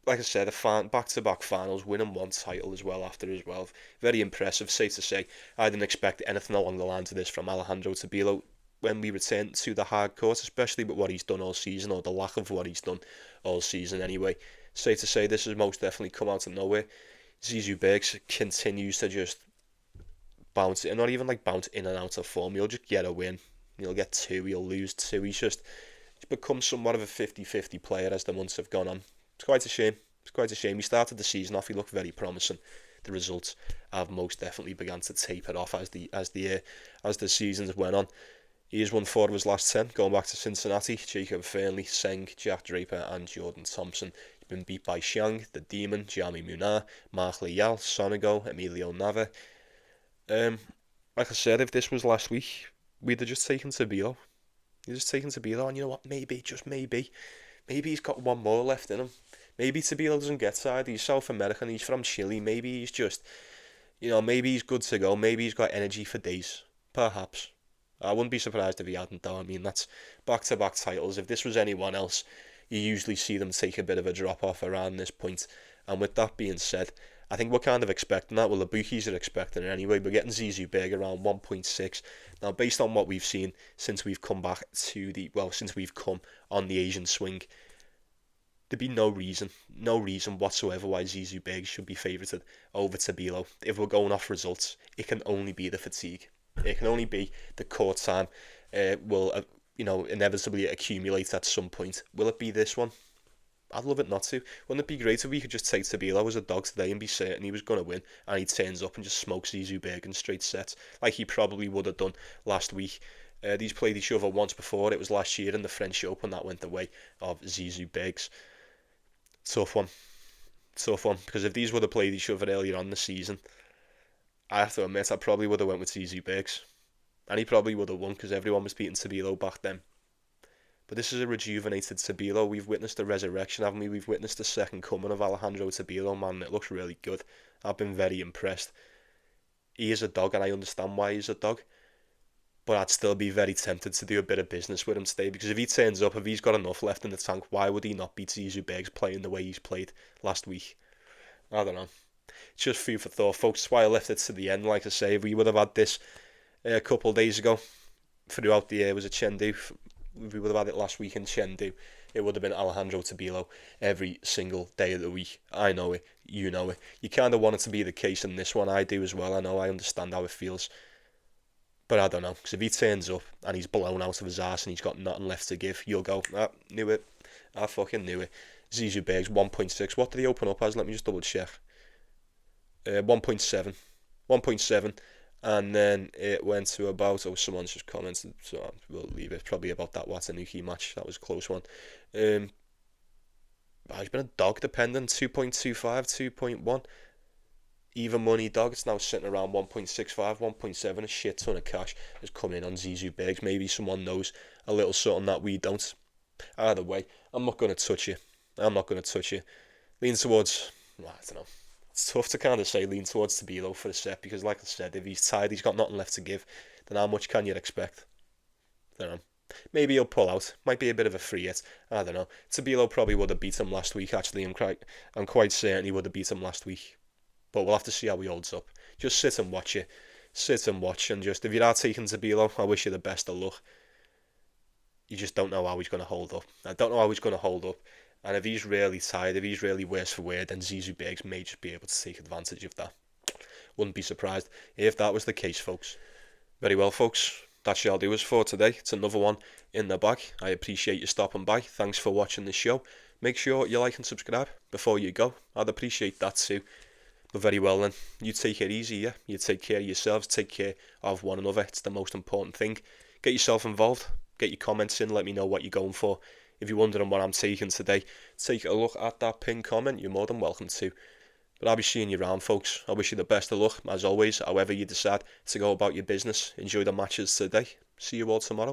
Like I said, back-to-back finals, winning one title as well after as well. Very impressive, safe to say. I didn't expect anything along the lines of this from Alejandro Tabilo when we return to the hard court, especially with what he's done all season, or the lack of what he's done all season anyway. Safe to say this has most definitely come out of nowhere. Zizou Bergs continues to just bounce, and not even like bounce in and out of form. He'll just get a win. He'll get two, he'll lose two. He's become somewhat of a 50-50 player as the months have gone on. It's quite a shame. He started the season off, he looked very promising. The results have most definitely begun to taper off as the seasons went on. He has won 4 of his last 10, going back to Cincinnati. Jacob Fernley, Zhang, Jack Draper and Jordan Thompson. He's been beat by Zhang, the Demon, Jami Munar, Mark Leal, Sonigo, Emilio Nava. Like I said, if this was last week, we'd have just taken Tabilo. And you know what, maybe, just maybe he's got one more left in him. Maybe Tabilo doesn't get tired. He's South American, he's from Chile. Maybe he's just, maybe he's good to go. Maybe he's got energy for days. Perhaps. I wouldn't be surprised if he hadn't, though. I mean, that's back-to-back titles. If this was anyone else, you usually see them take a bit of a drop-off around this point. And with that being said, I think we're kind of expecting that. Well, the bookies are expecting it anyway. We're getting Zizou Berg around 1.6. Now, based on what we've seen since we've come since we've come on the Asian swing, there'd be no reason whatsoever why Zizou Berg should be favoured over Tabilo. If we're going off results, it can only be the fatigue. It can only be the court time will inevitably accumulate at some point. Will it be this one? I'd love it not to. Wouldn't it be great if we could just take Tabilo as a dog today and be certain he was going to win, and he turns up and just smokes Zizou Berg in straight sets, like he probably would have done last week. These played each other once before. It was last year in the French Open that went the way of Zizou Bergs. Tough one. Because if these would have played each other earlier on in the season, I have to admit I probably would have went with Zizou Bergs. And he probably would have won because everyone was beating Tabilo back then. But this is a rejuvenated Tabilo. We've witnessed the resurrection, haven't we? We've witnessed the second coming of Alejandro Tabilo, man. It looks really good. I've been very impressed. He is a dog, and I understand why he's a dog. But I'd still be very tempted to do a bit of business with him today, because if he turns up, if he's got enough left in the tank, why would he not beat Zizou Bergs playing the way he's played last week? I don't know. It's just food for thought, folks. That's why I left it to the end. Like I say, if we would have had this a couple of days ago, throughout the year, was a Chengdu. If we would have had it last week in Chengdu, it would have been Alejandro Tabilo every single day of the week. I know it, you know it. You kind of want it to be the case in this one. I do as well. I understand how it feels. But I don't know, because if he turns up and he's blown out of his ass and he's got nothing left to give, you'll go, knew it. I fucking knew it. Zizou Bergs 1.6. What did he open up as? Let me just double check. 1.7. 1.7. And then it went to about, someone's just commented, so we'll leave it. Probably about that Watanuki match. That was a close one. He's been a dog dependent. 2.25, 2.1. Even money dog. It's now sitting around 1.65, 1.7. A shit ton of cash has come in on Zizou Bergs. Maybe someone knows a little something that we don't. Either way, I'm not going to touch you. Lean towards, I don't know. It's tough to kind of say lean towards Tabilo for a set, because like I said, if he's tired, he's got nothing left to give, then how much can you expect? I don't know. Maybe he'll pull out. Might be a bit of a free hit. I don't know. Tabilo probably would have beat him last week, actually. I'm quite certain he would have beat him last week. But we'll have to see how he holds up. Just sit and watch it. Sit and watch, and just, if you are taking Tabilo, I wish you the best of luck. You just don't know how he's going to hold up. I don't know how he's going to hold up. And if he's really tired, if he's really worse for wear, then Zizou Bergs may just be able to take advantage of that. Wouldn't be surprised if that was the case, folks. Very well, folks. That shall do us for today. It's another one in the bag. I appreciate you stopping by. Thanks for watching the show. Make sure you like and subscribe before you go. I'd appreciate that too. But very well then. You take it easy, yeah? You take care of yourselves. Take care of one another. It's the most important thing. Get yourself involved. Get your comments in. Let me know what you're going for. If you're wondering what I'm taking today, take a look at that pinned comment. You're more than welcome to. But I'll be seeing you around, folks. I wish you the best of luck, as always, however you decide to go about your business. Enjoy the matches today. See you all tomorrow.